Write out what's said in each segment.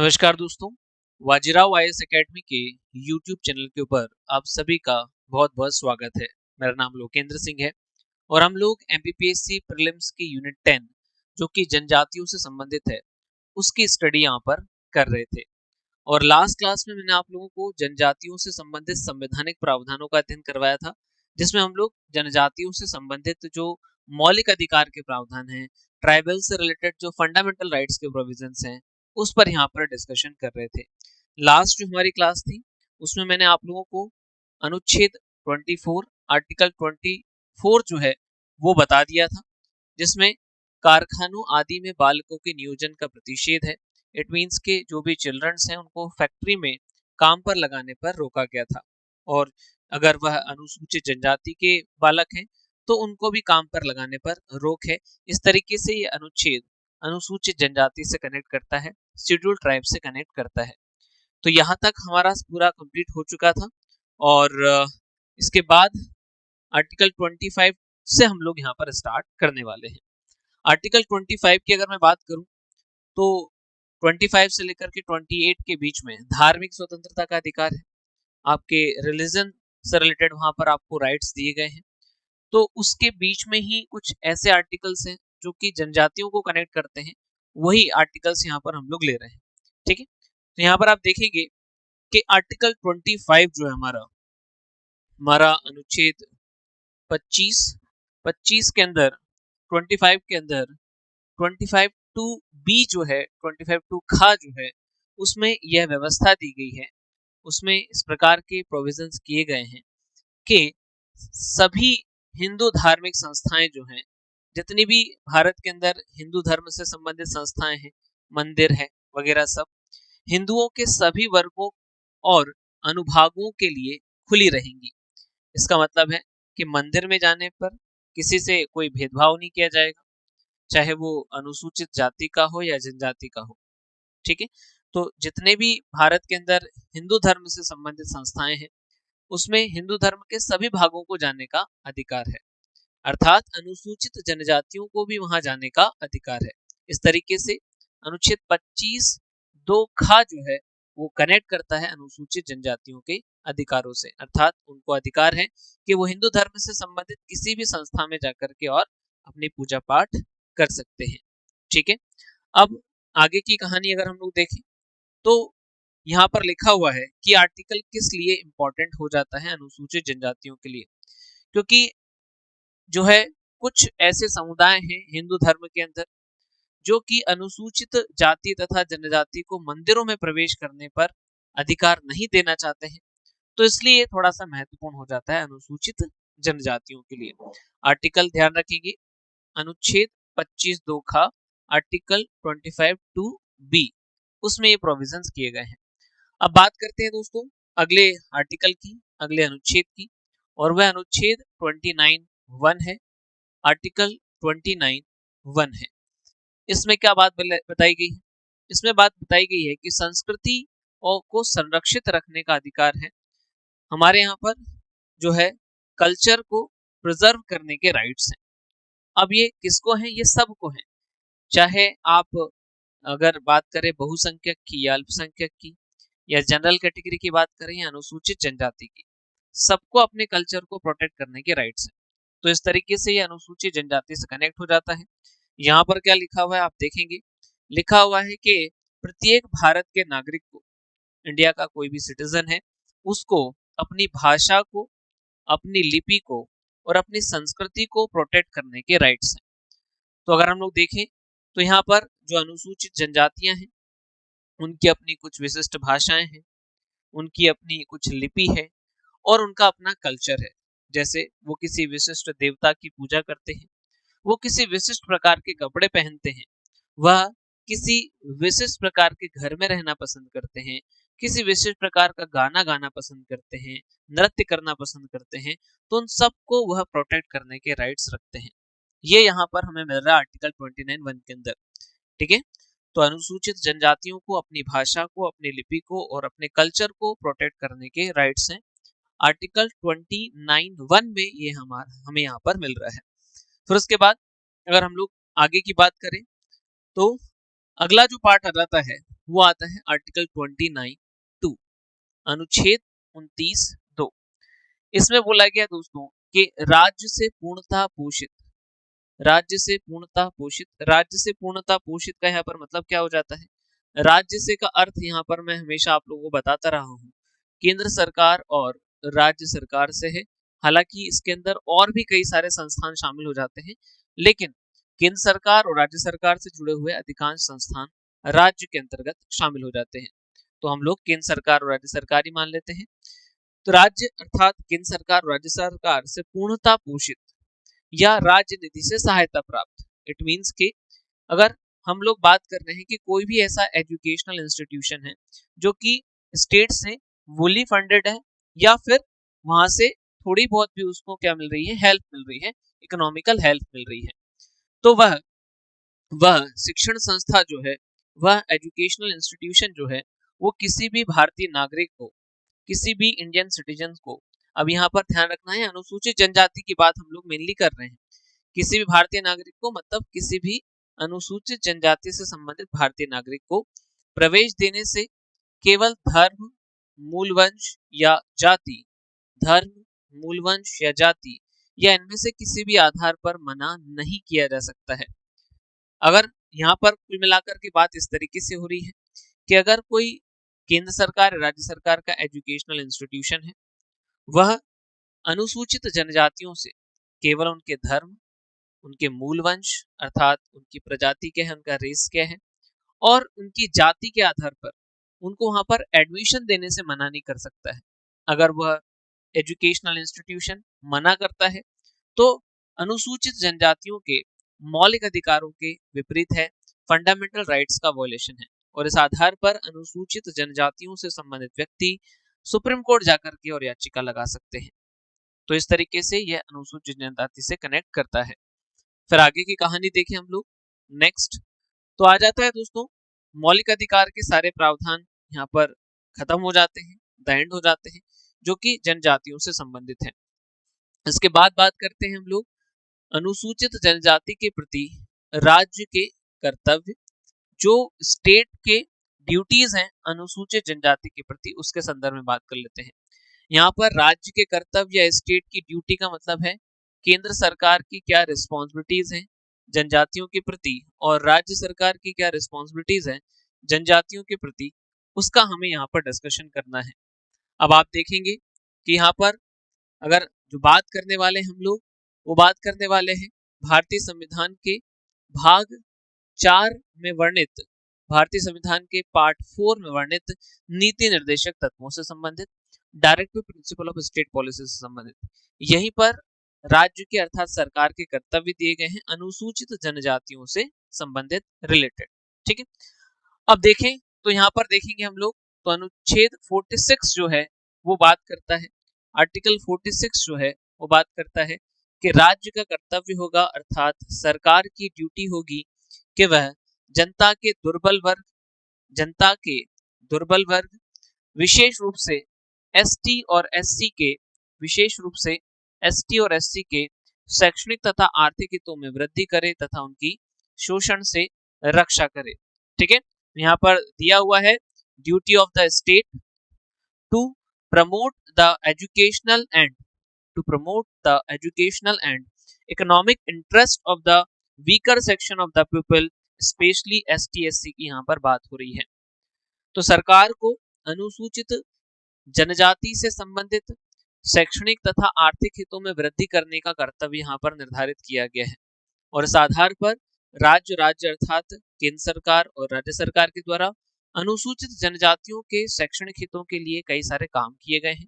नमस्कार दोस्तों, Bajirao IAS academy के यूट्यूब चैनल के ऊपर आप सभी का बहुत बहुत स्वागत है। मेरा नाम लोकेंद्र सिंह है और हम लोग एमपीपीएससी प्रीलिम्स की यूनिट 10 जो कि जनजातियों से संबंधित है उसकी स्टडी यहाँ पर कर रहे थे। और लास्ट क्लास में मैंने आप लोगों को जनजातियों से संबंधित संवैधानिक प्रावधानों का अध्ययन करवाया था, जिसमें हम लोग जनजातियों से संबंधित जो मौलिक अधिकार के प्रावधान हैं, ट्राइबल से रिलेटेड जो फंडामेंटल राइट्स के प्रोविजंस हैं, उस पर यहाँ पर डिस्कशन कर रहे थे। लास्ट जो हमारी क्लास थी उसमें मैंने आप लोगों को अनुच्छेद 24 आर्टिकल 24 जो है वो बता दिया था, जिसमें कारखानों आदि में बालकों के नियोजन का प्रतिषेध है। इट मीन्स के जो भी चिल्ड्रंस हैं उनको फैक्ट्री में काम पर लगाने पर रोका गया था, और अगर वह अनुसूचित जनजाति के बालक हैं तो उनको भी काम पर लगाने पर रोक है। इस तरीके से ये अनुच्छेद अनुसूचित जनजाति से कनेक्ट करता है, शेड्यूल ट्राइब से कनेक्ट करता है। तो यहाँ तक हमारा पूरा कंप्लीट हो चुका था। और इसके बाद आर्टिकल 25 से हम लोग यहाँ पर स्टार्ट करने वाले हैं। आर्टिकल 25 की अगर मैं बात करूं तो 25 से लेकर के 28 के बीच में धार्मिक स्वतंत्रता का अधिकार है। आपके रिलीजन से रिलेटेड वहां पर आपको राइट्स दिए गए हैं। तो उसके बीच में ही कुछ ऐसे आर्टिकल्स हैं जो कि जनजातियों को कनेक्ट करते हैं, वही आर्टिकल्स यहाँ पर हम लोग ले रहे हैं। ठीक है, तो यहाँ पर आप देखेंगे कि आर्टिकल 25 जो है हमारा हमारा अनुच्छेद 25 के अंदर 25 के अंदर 25 टू बी जो है 25 टू खा जो है उसमें यह व्यवस्था दी गई है। उसमें इस प्रकार के प्रोविजंस किए गए हैं कि सभी हिंदू धार्मिक संस्थाएं जो हैं, जितनी भी भारत के अंदर हिंदू धर्म से संबंधित संस्थाएं हैं, मंदिर है वगैरह, सब हिंदुओं के सभी वर्गों और अनुभागों के लिए खुली रहेंगी। इसका मतलब है कि मंदिर में जाने पर किसी से कोई भेदभाव नहीं किया जाएगा, चाहे वो अनुसूचित जाति का हो या जनजाति का हो। ठीक है, तो जितने भी भारत के अंदर हिंदू धर्म से संबंधित संस्थाएं हैं उसमें हिंदू धर्म के सभी भागों को जाने का अधिकार है, अर्थात अनुसूचित जनजातियों को भी वहां जाने का अधिकार है। इस तरीके से अनुच्छेद 25 दो खा जो है वो कनेक्ट करता है अनुसूचित जनजातियों के अधिकारों से, अर्थात उनको अधिकार है कि वो हिंदू धर्म से संबंधित किसी भी संस्था में जाकर के और अपनी पूजा पाठ कर सकते हैं। ठीक है, अब आगे की कहानी अगर हम लोग देखें तो यहाँ पर लिखा हुआ है कि आर्टिकल किस लिए इंपॉर्टेंट हो जाता है अनुसूचित जनजातियों के लिए, क्योंकि जो है कुछ ऐसे समुदाय हैं हिंदू धर्म के अंदर जो कि अनुसूचित जाति तथा जनजाति को मंदिरों में प्रवेश करने पर अधिकार नहीं देना चाहते हैं। तो इसलिए थोड़ा सा महत्वपूर्ण हो जाता है अनुसूचित जनजातियों के लिए। आर्टिकल ध्यान रखेंगे, अनुच्छेद 25 दो खा आर्टिकल 25 टू बी, उसमें ये प्रोविजंस किए गए हैं। अब बात करते हैं दोस्तों अगले आर्टिकल की, अगले अनुच्छेद की, और वह अनुच्छेद 29(1) है। आर्टिकल 29(1) है। इसमें क्या बात बताई गई है? इसमें बात बताई गई है कि संस्कृति और को संरक्षित रखने का अधिकार है। हमारे यहाँ पर जो है कल्चर को प्रिजर्व करने के राइट्स हैं। अब ये किसको हैं? ये सबको हैं, चाहे आप अगर बात करें बहुसंख्यक की या अल्पसंख्यक की या जनरल कैटेगरी की बात करें या अनुसूचित जनजाति की, सबको अपने कल्चर को प्रोटेक्ट करने के राइट्स हैं। तो इस तरीके से ये अनुसूचित जनजाति से कनेक्ट हो जाता है। यहाँ पर क्या लिखा हुआ है आप देखेंगे, लिखा हुआ है कि प्रत्येक भारत के नागरिक को, इंडिया का कोई भी सिटीजन है, उसको अपनी भाषा को, अपनी लिपि को और अपनी संस्कृति को प्रोटेक्ट करने के राइट्स हैं। तो अगर हम लोग देखें तो यहाँ पर जो अनुसूचित जनजातियां हैं उनकी अपनी कुछ विशिष्ट भाषाएं हैं, उनकी अपनी कुछ लिपि है और उनका अपना कल्चर है। जैसे वो किसी विशिष्ट देवता की पूजा करते हैं, वो किसी विशिष्ट प्रकार के कपड़े पहनते हैं, वह किसी विशिष्ट प्रकार के घर में रहना पसंद करते हैं, किसी विशिष्ट प्रकार का गाना गाना पसंद करते हैं, नृत्य करना पसंद करते हैं, तो उन सबको वह प्रोटेक्ट करने के राइट्स रखते हैं। ये यहाँ पर हमें मिल रहा है आर्टिकल 29(1) के अंदर। ठीक है, तो अनुसूचित जनजातियों को अपनी भाषा को, अपनी लिपि को और अपने कल्चर को प्रोटेक्ट करने के राइट्स हैं। आर्टिकल 29(1) में ये हमें यहाँ पर मिल रहा है। फिर उसके बाद अगर हम लोग आगे की बात करें तो अगला जो पार्ट आ जाता है वो आता है आर्टिकल 29(2), अनुच्छेद 29(2). इसमें बोला गया दोस्तों कि राज्य से पूर्णतः पोषित का यहाँ पर मतलब क्या हो जाता है। राज्य से का अर्थ यहाँ पर मैं हमेशा आप लोगों को बताता रहा हूँ, केंद्र सरकार और राज्य सरकार से है। हालांकि इसके अंदर और भी कई सारे संस्थान शामिल हो जाते हैं, लेकिन केंद्र सरकार और राज्य सरकार से जुड़े हुए अधिकांश संस्थान राज्य के अंतर्गत शामिल हो जाते हैं। तो हम लोग केंद्र सरकार और राज्य सरकार ही मान लेते हैं। तो राज्य अर्थात केंद्र सरकार और राज्य सरकार से पूर्णता पोषित या राज्य निधि से सहायता प्राप्त। इट मीन्स के अगर हम लोग बात कर रहे हैं कि कोई भी ऐसा एजुकेशनल इंस्टीट्यूशन है जो कि स्टेट से फुली फंडेड है, या फिर वहां से थोड़ी बहुत भी उसको क्या मिल रही है, हेल्प मिल रही है, इकोनॉमिकल हेल्प मिल रही है, तो वह शिक्षण संस्था जो है, वह एजुकेशनल इंस्टीट्यूशन जो है, वो किसी भी भारतीय नागरिक को, किसी भी इंडियन सिटीजन को, अब यहाँ पर ध्यान रखना है अनुसूचित जनजाति की बात हम लोग मेनली कर रहे हैं, किसी भी भारतीय नागरिक को मतलब किसी भी अनुसूचित जनजाति से संबंधित भारतीय नागरिक को प्रवेश देने से केवल धर्म, मूलवंश या जाति, या इनमें से किसी भी आधार पर मना नहीं किया जा सकता है। अगर यहाँ पर कुल मिलाकर की बात इस तरीके से हो रही है कि अगर कोई केंद्र सरकार, राज्य सरकार का एजुकेशनल इंस्टीट्यूशन है, वह अनुसूचित जनजातियों से केवल उनके धर्म, उनके मूल वंश अर्थात उनकी प्रजाति क्या है, उनका रेस क्या है, और उनकी जाति के आधार पर उनको वहां पर एडमिशन देने से मना नहीं कर सकता है। अगर वह एजुकेशनल इंस्टीट्यूशन मना करता है तो अनुसूचित जनजातियों के मौलिक अधिकारों के विपरीत है, फंडामेंटल राइट्स का वॉयलेशन है, और इस आधार पर अनुसूचित जनजातियों से संबंधित व्यक्ति सुप्रीम कोर्ट जाकर के और याचिका लगा सकते हैं। तो इस तरीके से यह अनुसूचित जनजाति से कनेक्ट करता है। फिर आगे की कहानी देखें हम लोग नेक्स्ट। तो आ जाता है दोस्तों, मौलिक अधिकार के सारे प्रावधान यहाँ पर खत्म हो जाते हैं, द एंड हो जाते हैं, जो कि जनजातियों से संबंधित है। इसके बाद बात करते हैं हम लोग अनुसूचित जनजाति के प्रति राज्य के कर्तव्य, जो स्टेट के ड्यूटीज हैं अनुसूचित जनजाति के प्रति, उसके संदर्भ में बात कर लेते हैं। यहाँ पर राज्य के कर्तव्य या स्टेट की ड्यूटी का मतलब है केंद्र सरकार की क्या रिस्पॉन्सिबिलिटीज हैं जनजातियों के प्रति, और राज्य सरकार की क्या रिस्पॉन्सिबिलिटीज हैं जनजातियों के प्रति, उसका हमें यहाँ पर डिस्कशन करना है। अब आप देखेंगे कि यहाँ पर अगर जो बात करने वाले हम लोग, वो बात करने वाले हैं भारतीय संविधान के भाग 4 में वर्णित, भारतीय संविधान के पार्ट 4 में वर्णित नीति निर्देशक तत्वों से संबंधित, directive principle of state policy से संबंधित। यहीं पर राज्य के अर्थात सरकार के कर्तव्य दिए गए हैं अनुसूचित जनजातियों से संबंधित रिलेटेड। ठीक है, अब देखें तो यहाँ पर देखेंगे हम लोग तो अनुच्छेद 46 जो है वो बात करता है, आर्टिकल 46 जो है वो बात करता है कि राज्य का कर्तव्य होगा अर्थात सरकार की ड्यूटी होगी कि वह जनता के दुर्बल वर्ग विशेष रूप से एसटी और एससी के शैक्षणिक तथा आर्थिक हितों में वृद्धि करे तथा उनकी शोषण से रक्षा करे। ठीक है, यहाँ पर दिया हुआ है duty of the state to promote the educational and economic interest of the weaker section of the people, specially ST SC की यहाँ पर बात हो रही है। तो सरकार को अनुसूचित जनजाति से संबंधित शैक्षणिक तथा आर्थिक हितों में वृद्धि करने का कर्तव्य यहाँ पर निर्धारित किया गया है, और इस आधार पर राज्य अर्थात केंद्र सरकार और राज्य सरकार के द्वारा अनुसूचित जनजातियों के शैक्षणिक हितों के लिए कई सारे काम किए गए हैं।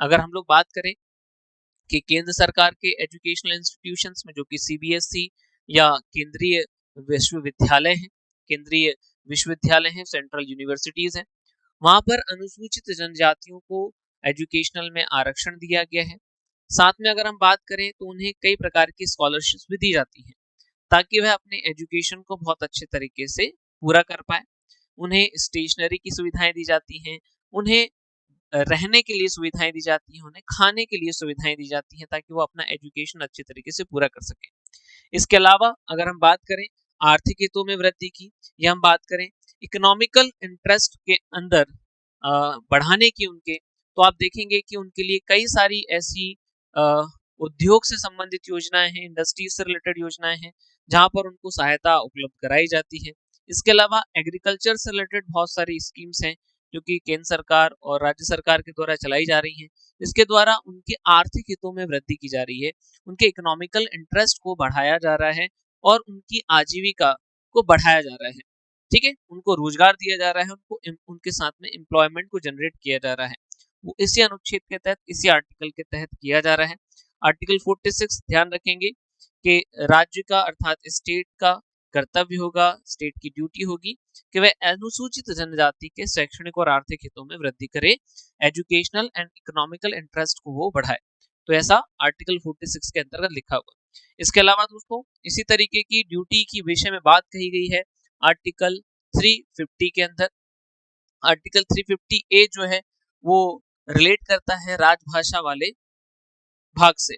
अगर हम लोग बात करें कि केंद्र सरकार के एजुकेशनल इंस्टीट्यूशंस में जो कि सीबीएसई या केंद्रीय विश्वविद्यालय हैं, सेंट्रल यूनिवर्सिटीज हैं, वहां पर अनुसूचित जनजातियों को एजुकेशनल में आरक्षण दिया गया है। साथ में अगर हम बात करें तो उन्हें कई प्रकार की स्कॉलरशिप्स भी दी जाती हैं ताकि वह अपने एजुकेशन को बहुत अच्छे तरीके से पूरा कर पाए। उन्हें स्टेशनरी की सुविधाएं दी जाती हैं, उन्हें रहने के लिए सुविधाएं दी जाती हैं, उन्हें खाने के लिए सुविधाएं दी जाती हैं ताकि वो अपना एजुकेशन अच्छे तरीके से पूरा कर सके। इसके अलावा अगर हम बात करें आर्थिक हितों में वृद्धि की, या हम बात करें इकोनॉमिकल इंटरेस्ट के अंदर बढ़ाने की उनके, तो आप देखेंगे कि उनके लिए कई सारी ऐसी उद्योग से संबंधित योजनाएं हैं, इंडस्ट्रीज से रिलेटेड योजनाएं हैं, जहां पर उनको सहायता उपलब्ध कराई जाती है। इसके अलावा एग्रीकल्चर से रिलेटेड बहुत सारी स्कीम्स हैं जो कि केंद्र सरकार और राज्य सरकार के द्वारा चलाई जा रही हैं। इसके द्वारा उनके आर्थिक हितों में वृद्धि की जा रही है, उनके इकोनॉमिकल इंटरेस्ट को बढ़ाया जा रहा है और उनकी आजीविका को बढ़ाया जा रहा है। ठीक है, उनको रोजगार दिया जा रहा है, उनको उनके साथ में एम्प्लॉयमेंट को जनरेट किया जा रहा है। वो इसी अनुच्छेद के तहत, इसी आर्टिकल के तहत किया जा रहा है। आर्टिकल 46 ध्यान रखेंगे कि राज्य का अर्थात स्टेट का कर्तव्य होगा, स्टेट की ड्यूटी होगी कि वह अनुसूचित जनजाति के शैक्षणिक और आर्थिक हितों में वृद्धि करे, एजुकेशनल एंड इकोनॉमिकल इंटरेस्ट को वो बढ़ाए। तो ऐसा आर्टिकल 46 के अंतर्गत लिखा हुआ। इसके अलावा दोस्तों इसी तरीके की ड्यूटी की विषय में बात कही गई है आर्टिकल 350 के अंदर। आर्टिकल 350 ए जो है वो रिलेट करता है राजभाषा वाले भाग से।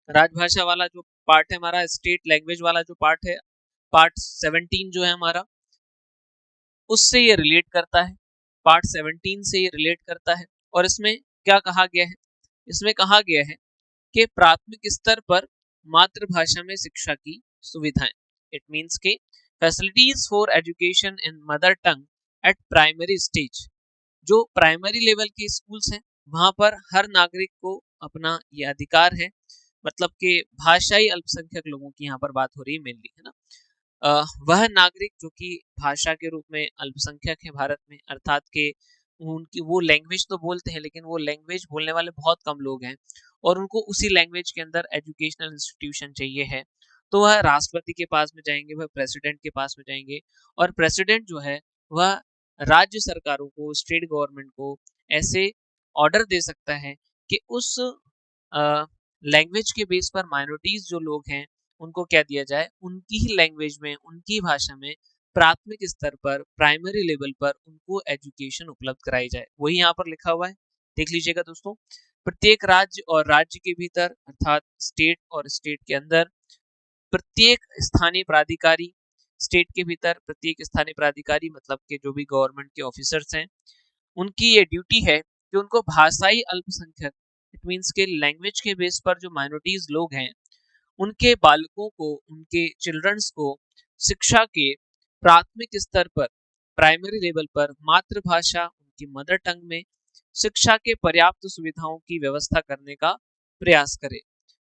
राजभाषा वाला जो पार्ट है हमारा, स्टेट लैंग्वेज वाला जो पार्ट है, पार्ट 17 जो है हमारा, उससे ये रिलेट करता है, पार्ट 17 से ये रिलेट करता है। और इसमें क्या कहा गया है, इसमें कहा गया है कि प्राथमिक स्तर पर मातृभाषा में शिक्षा की सुविधाएं, इट मींस के facilities for education in mother tongue eight primary stage. जो प्राइमरी लेवल के स्कूल्स हैं वहां पर हर नागरिक को अपना ये अधिकार है, मतलब कि भाषाई अल्पसंख्यक लोगों की यहाँ पर बात हो रही है मेनली, है ना। वह नागरिक जो कि भाषा के रूप में अल्पसंख्यक है भारत में, अर्थात के उनकी वो लैंग्वेज तो बोलते हैं लेकिन वो लैंग्वेज बोलने वाले बहुत कम लोग हैं और उनको उसी लैंग्वेज के अंदर एजुकेशनल इंस्टीट्यूशन चाहिए है, तो वह राष्ट्रपति के पास में जाएंगे, वह प्रेसिडेंट के पास में जाएंगे और प्रेसिडेंट जो है वह राज्य सरकारों को, स्टेट गवर्नमेंट को ऐसे ऑर्डर दे सकता है कि उस लैंग्वेज के बेस पर माइनॉरिटीज जो लोग हैं उनको क्या दिया जाए, उनकी ही लैंग्वेज में, उनकी भाषा में प्राथमिक स्तर पर, प्राइमरी लेवल पर उनको एजुकेशन उपलब्ध कराई जाए। वही यहाँ पर लिखा हुआ है, देख लीजिएगा दोस्तों। प्रत्येक राज्य और राज्य के भीतर अर्थात स्टेट और स्टेट के अंदर प्रत्येक स्थानीय प्राधिकारी, स्टेट के भीतर प्रत्येक स्थानीय प्राधिकारी मतलब के जो भी गवर्नमेंट के ऑफिसर्स हैं, उनकी ये ड्यूटी है कि उनको भाषाई अल्पसंख्यक, इट मींस के लैंग्वेज के बेस पर जो माइनॉरिटीज लोग हैं उनके बालकों को, उनके चिल्ड्रंस को शिक्षा के प्राथमिक स्तर पर, प्राइमरी लेवल पर मातृभाषा, उनकी मदर टंग में शिक्षा के पर्याप्त सुविधाओं की व्यवस्था करने का प्रयास करे।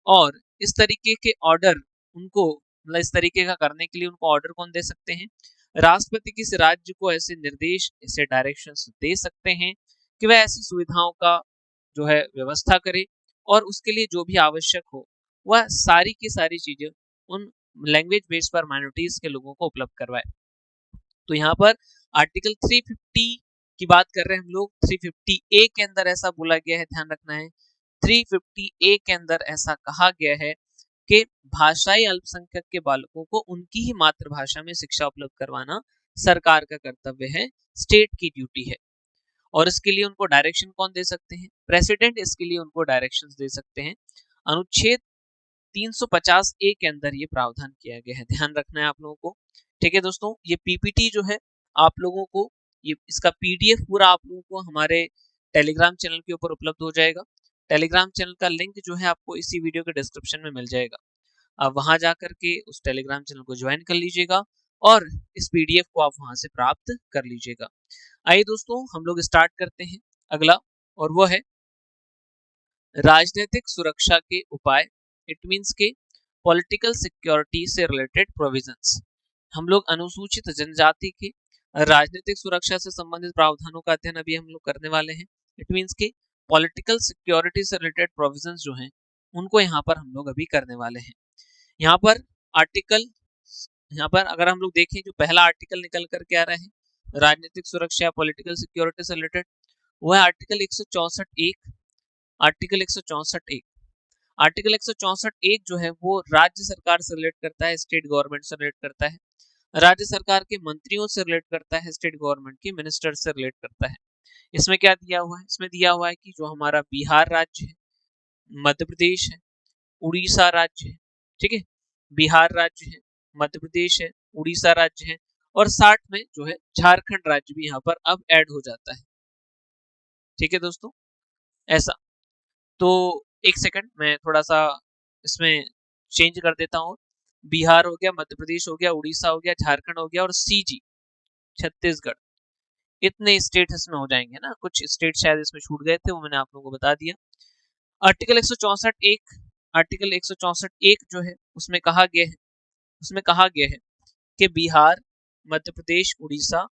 और इस तरीके के ऑर्डर उनको, मतलब इस तरीके का करने के लिए उनको ऑर्डर कौन दे सकते हैं, राष्ट्रपति किसी राज्य को ऐसे निर्देश, ऐसे डायरेक्शंस दे सकते हैं कि वह ऐसी सुविधाओं का जो है व्यवस्था करे और उसके लिए जो भी आवश्यक हो वह सारी की सारी चीजें उन लैंग्वेज बेस पर माइनॉरिटीज के लोगों को उपलब्ध करवाए। तो यहाँ पर आर्टिकल 350 की बात कर रहे हैं हम लोग। 350 ए के अंदर ऐसा बोला गया है, ध्यान रखना है, 350 ए के अंदर ऐसा कहा गया है कि भाषाई अल्पसंख्यक के बालकों को उनकी ही मातृभाषा में शिक्षा उपलब्ध करवाना सरकार का कर्तव्य है, स्टेट की ड्यूटी है। और इसके लिए उनको डायरेक्शन कौन दे सकते हैं, प्रेसिडेंट इसके लिए उनको डायरेक्शंस दे सकते हैं। अनुच्छेद 350 ए के अंदर ये प्रावधान किया गया है, ध्यान रखना है आप लोगों को। ठीक है दोस्तों, ये पीपीटी जो है आप लोगों को, ये इसका पीडीएफ पूरा आप लोगों को हमारे टेलीग्राम चैनल के ऊपर उपलब्ध हो जाएगा। टेलीग्राम चैनल का लिंक जो है आपको इसी वीडियो के डिस्क्रिप्शन में मिल जाएगा। आप वहां जाकर के उस टेलीग्राम चैनल को ज्वाइन कर लीजिएगा और इस पीडीएफ को आप वहां से प्राप्त कर लीजिएगा। आइए दोस्तों हम लोग स्टार्ट करते हैं अगला, और वो है राजनीतिक सुरक्षा के उपाय, इट मींस के पॉलिटिकल सिक्योरिटी से रिलेटेड प्रोविजंस। हम लोग अनुसूचित जनजाति के राजनीतिक सुरक्षा से संबंधित प्रावधानों का अध्ययन अभी हम लोग करने वाले हैं। इट मींस के पॉलिटिकल सिक्योरिटी से रिलेटेड प्रोविजंस जो हैं उनको यहाँ पर हम लोग अभी करने वाले हैं। यहाँ पर आर्टिकल, यहाँ पर अगर हम लोग देखें जो पहला आर्टिकल निकल कर के आ रहा है राजनीतिक सुरक्षा पॉलिटिकल सिक्योरिटी से रिलेटेड, वो है आर्टिकल 164(1). आर्टिकल 164(1), आर्टिकल 164(1) जो है वो राज्य सरकार से रिलेट करता है, स्टेट गवर्नमेंट से रिलेट करता है, राज्य सरकार के मंत्रियों से रिलेट करता है, स्टेट गवर्नमेंट के मिनिस्टर से रिलेट करता है। इसमें क्या दिया हुआ है, इसमें दिया हुआ है कि जो हमारा बिहार राज्य है, मध्य प्रदेश है, उड़ीसा राज्य है, ठीक है, बिहार राज्य है, मध्य प्रदेश है, उड़ीसा राज्य है, और 60 में जो है झारखंड राज्य भी यहाँ पर अब ऐड हो जाता है। ठीक है दोस्तों, ऐसा। तो एक सेकंड मैं थोड़ा सा इसमें चेंज कर देता हूँ। बिहार हो गया, मध्य प्रदेश हो गया, उड़ीसा हो गया, झारखंड हो गया और सीजी छत्तीसगढ़, इतने स्टेट इसमें हो जाएंगे ना। कुछ स्टेट शायद इसमें छूट गए थे, वो मैंने आप लोगों को बता दिया। आर्टिकल 164 एक, आर्टिकल 164 एक जो है उसमें कहा गया है कि बिहार, मध्य प्रदेश, उड़ीसा,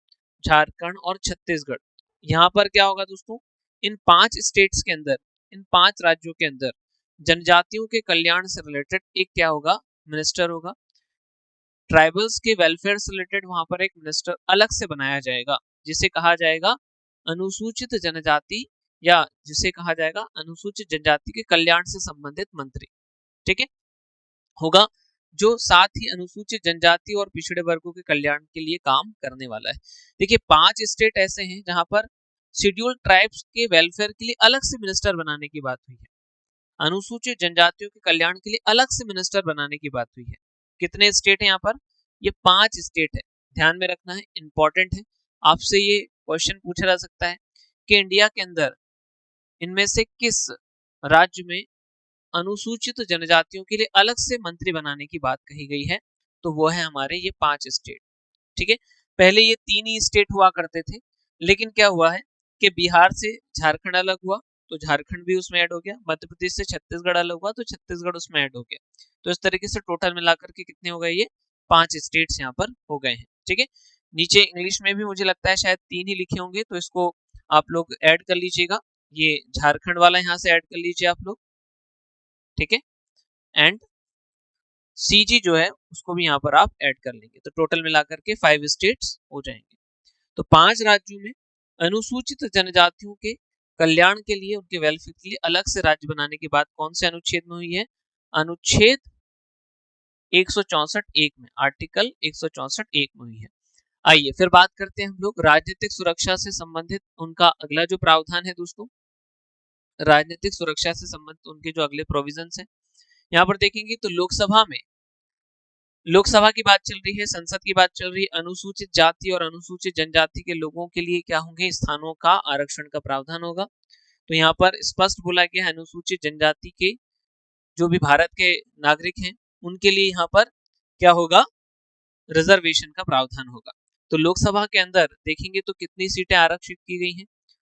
झारखंड और छत्तीसगढ़, यहाँ पर क्या होगा दोस्तों, इन 5 स्टेट्स के अंदर, इन 5 राज्यों के अंदर जनजातियों के कल्याण से रिलेटेड एक क्या होगा, मिनिस्टर होगा। ट्राइबल्स के वेलफेयर से रिलेटेड वहां पर एक मिनिस्टर अलग से बनाया जाएगा, जिसे कहा जाएगा अनुसूचित जनजाति, या जिसे कहा जाएगा अनुसूचित जनजाति के कल्याण से संबंधित मंत्री। ठीक है, होगा, जो साथ ही अनुसूचित जनजाति और पिछड़े वर्गों के कल्याण के लिए काम करने वाला है। देखिए 5 स्टेट ऐसे हैं जहां पर शेड्यूल्ड ट्राइब्स के वेलफेयर के लिए अलग से मिनिस्टर बनाने की बात हुई है, अनुसूचित जनजातियों के कल्याण के लिए अलग से मिनिस्टर बनाने की बात हुई है। कितने स्टेट है यहाँ पर, ये 5 स्टेट है, ध्यान में रखना है, इंपॉर्टेंट है। आपसे ये क्वेश्चन पूछा जा सकता है कि इंडिया के अंदर इनमें से किस राज्य में अनुसूचित जनजातियों के लिए अलग से मंत्री बनाने की बात कही गई है, तो वो है हमारे ये 5 स्टेट। ठीक है, पहले ये 3 ही स्टेट हुआ करते थे, लेकिन क्या हुआ है कि बिहार से झारखंड अलग हुआ तो झारखंड भी उसमें ऐड हो गया, मध्य प्रदेश से छत्तीसगढ़ अलग हुआ तो छत्तीसगढ़ उसमें ऐड हो गया। तो इस तरीके से टोटल मिलाकर के कितने हो गए, ये 5 स्टेट्स यहाँ पर हो गए हैं। ठीक है, नीचे इंग्लिश में भी मुझे लगता है शायद 3 ही लिखे होंगे, तो इसको आप लोग ऐड कर लीजिएगा, ये झारखंड वाला यहाँ से ऐड कर लीजिए आप लोग। ठीक है, एंड सीजी जो है उसको भी यहाँ पर आप ऐड कर लेंगे, तो टोटल मिलाकर के 5 स्टेट्स हो जाएंगे। तो 5 राज्यों में अनुसूचित जनजातियों के कल्याण के लिए, उनके वेलफेयर के लिए अलग से राज्य बनाने की बात कौन से अनुच्छेद में हुई है, अनुच्छेद 164 एक में, आर्टिकल 164 एक में हुई है। आइए फिर बात करते हैं हम लोग राजनीतिक सुरक्षा से संबंधित उनका अगला जो प्रावधान है दोस्तों, राजनीतिक सुरक्षा से संबंधित उनके जो अगले प्रोविजंस हैं, यहाँ पर देखेंगे तो लोकसभा की बात चल रही है, संसद की बात चल रही है, अनुसूचित जाति और अनुसूचित जनजाति के लोगों के लिए क्या होंगे, स्थानों का आरक्षण का प्रावधान होगा। तो यहाँ पर स्पष्ट बोला गया है अनुसूचित जनजाति के जो भी भारत के नागरिक हैं उनके लिए यहाँ पर क्या होगा, रिजर्वेशन का प्रावधान होगा। तो लोकसभा के अंदर देखेंगे तो कितनी सीटें आरक्षित की गई हैं,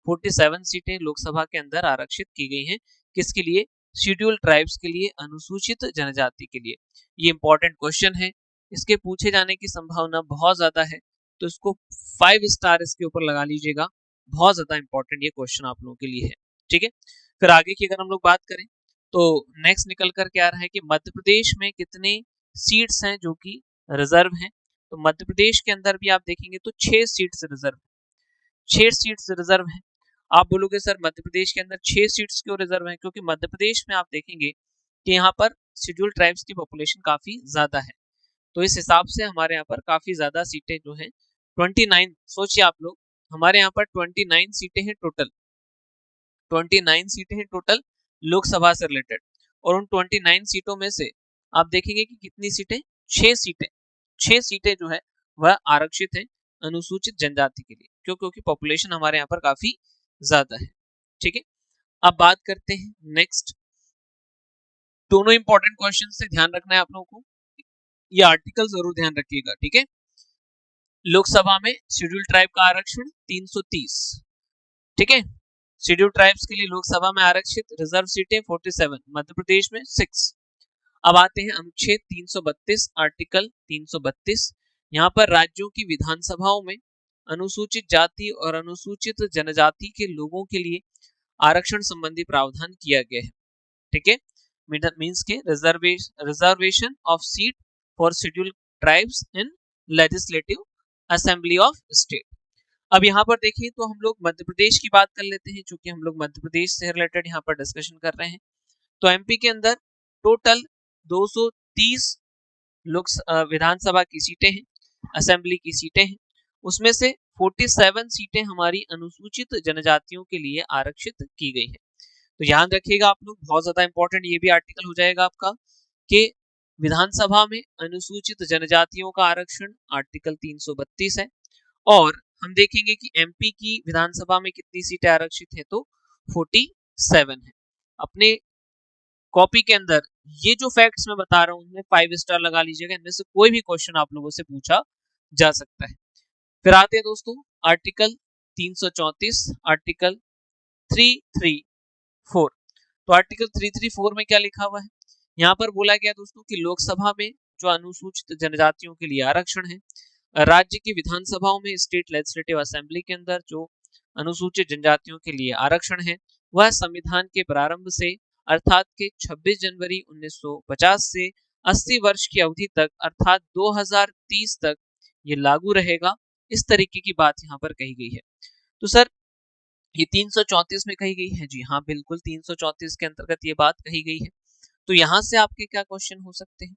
47 सीटें लोकसभा के अंदर आरक्षित की गई हैं, किसके लिए, शेड्यूल ट्राइब्स के लिए, अनुसूचित जनजाति के लिए। ये इंपॉर्टेंट क्वेश्चन है, इसके पूछे जाने की संभावना बहुत ज्यादा है, तो इसको 5 स्टार इसके ऊपर लगा लीजिएगा, बहुत ज्यादा इंपॉर्टेंट ये क्वेश्चन आप लोगों के लिए है। ठीक है, फिर आगे की अगर हम लोग बात करें तो नेक्स्ट निकल कर क्या रहा है कि मध्य प्रदेश में कितने सीट्स हैं जो कि रिजर्व हैं। तो मध्य प्रदेश के अंदर भी आप देखेंगे तो 6 सीट्स रिजर्व, 6 सीट्स रिजर्व हैं। आप बोलोगे सर मध्य प्रदेश के अंदर 6 सीट्स क्यों रिजर्व हैं, क्योंकि मध्य प्रदेश में आप देखेंगे कि यहाँ पर शेड्यूल ट्राइब्स की पॉपुलेशन काफी ज्यादा है, तो इस हिसाब से हमारे यहाँ पर काफी ज्यादा सीटें जो हैं 29, सोचिए आप लोग, हमारे यहाँ पर 29 सीटें हैं टोटल, 29 सीटें हैं टोटल लोकसभा से रिलेटेड, और उन 29 सीटों में से आप देखेंगे कि कितनी सीटें, 6 सीटें जो है वह आरक्षित है अनुसूचित जनजाति के लिए, क्योंकि पॉपुलेशन हमारे यहाँ पर काफी ज्यादा है। ठीक है, अब बात करते हैं नेक्स्ट, दोनों इंपॉर्टेंट क्वेश्चन से ध्यान रखना है आप लोगों को, ये आर्टिकल जरूर ध्यान रखिएगा। ठीक है, लोकसभा में शेड्यूल ट्राइब का आरक्षण 330, ठीक है, शेड्यूल ट्राइब्स के लिए लोकसभा में आरक्षित रिजर्व सीटें 47, मध्य प्रदेश में 6। अब आते हैं अनुच्छेद 332, आर्टिकल 332, यहाँ पर राज्यों की विधानसभाओं में अनुसूचित जाति और अनुसूचित जनजाति के लोगों के लिए आरक्षण संबंधी प्रावधान किया गया है। ठीक है, मीन्स के reservation of seat for scheduled tribes in legislative assembly of state. अब यहाँ पर देखिए तो हम लोग मध्य प्रदेश की बात कर लेते हैं, चूंकि हम लोग मध्य प्रदेश से रिलेटेड यहाँ पर डिस्कशन कर रहे हैं। तो एमपी के अंदर टोटल 230 लोक विधानसभा की सीटें हैं, असेंबली की सीटें हैं, उसमें से 47 सीटें हमारी अनुसूचित जनजातियों के लिए आरक्षित की गई है। तो ध्यान रखिएगा आप लोग, बहुत ज्यादा इंपॉर्टेंट ये भी आर्टिकल हो जाएगा आपका कि विधानसभा में अनुसूचित जनजातियों का आरक्षण आर्टिकल 332 है। और हम देखेंगे कि एमपी की विधानसभा में कितनी सीटें आरक्षित है, तो 47 है। अपने कॉपी के अंदर ये जो फैक्ट्स मैं बता रहा हूं उनमें 5 स्टार लगा लीजिएगा, इनमें से कोई भी क्वेश्चन आप लोगों से पूछा जा सकता है। फिर आते हैं दोस्तों आर्टिकल 334, आर्टिकल 334। तो आर्टिकल 334 में क्या लिखा हुआ है, यहाँ पर बोला गया दोस्तों कि लोकसभा में जो अनुसूचित जनजातियों के लिए आरक्षण है, राज्य की विधानसभाओं में स्टेट लेजिस्लेटिव असेंबली के अंदर जो अनुसूचित जनजातियों के लिए आरक्षण है, वह संविधान के प्रारंभ से अर्थात के 26 जनवरी 1950 से 80 वर्ष की अवधि तक अर्थात 2030 तक ये लागू रहेगा। इस तरीके की बात यहाँ पर कही गई है। तो सर ये 334 में कही गई है, जी हाँ बिल्कुल 334 के अंतर्गत ये बात कही गई है। तो यहाँ से आपके क्या क्वेश्चन हो सकते हैं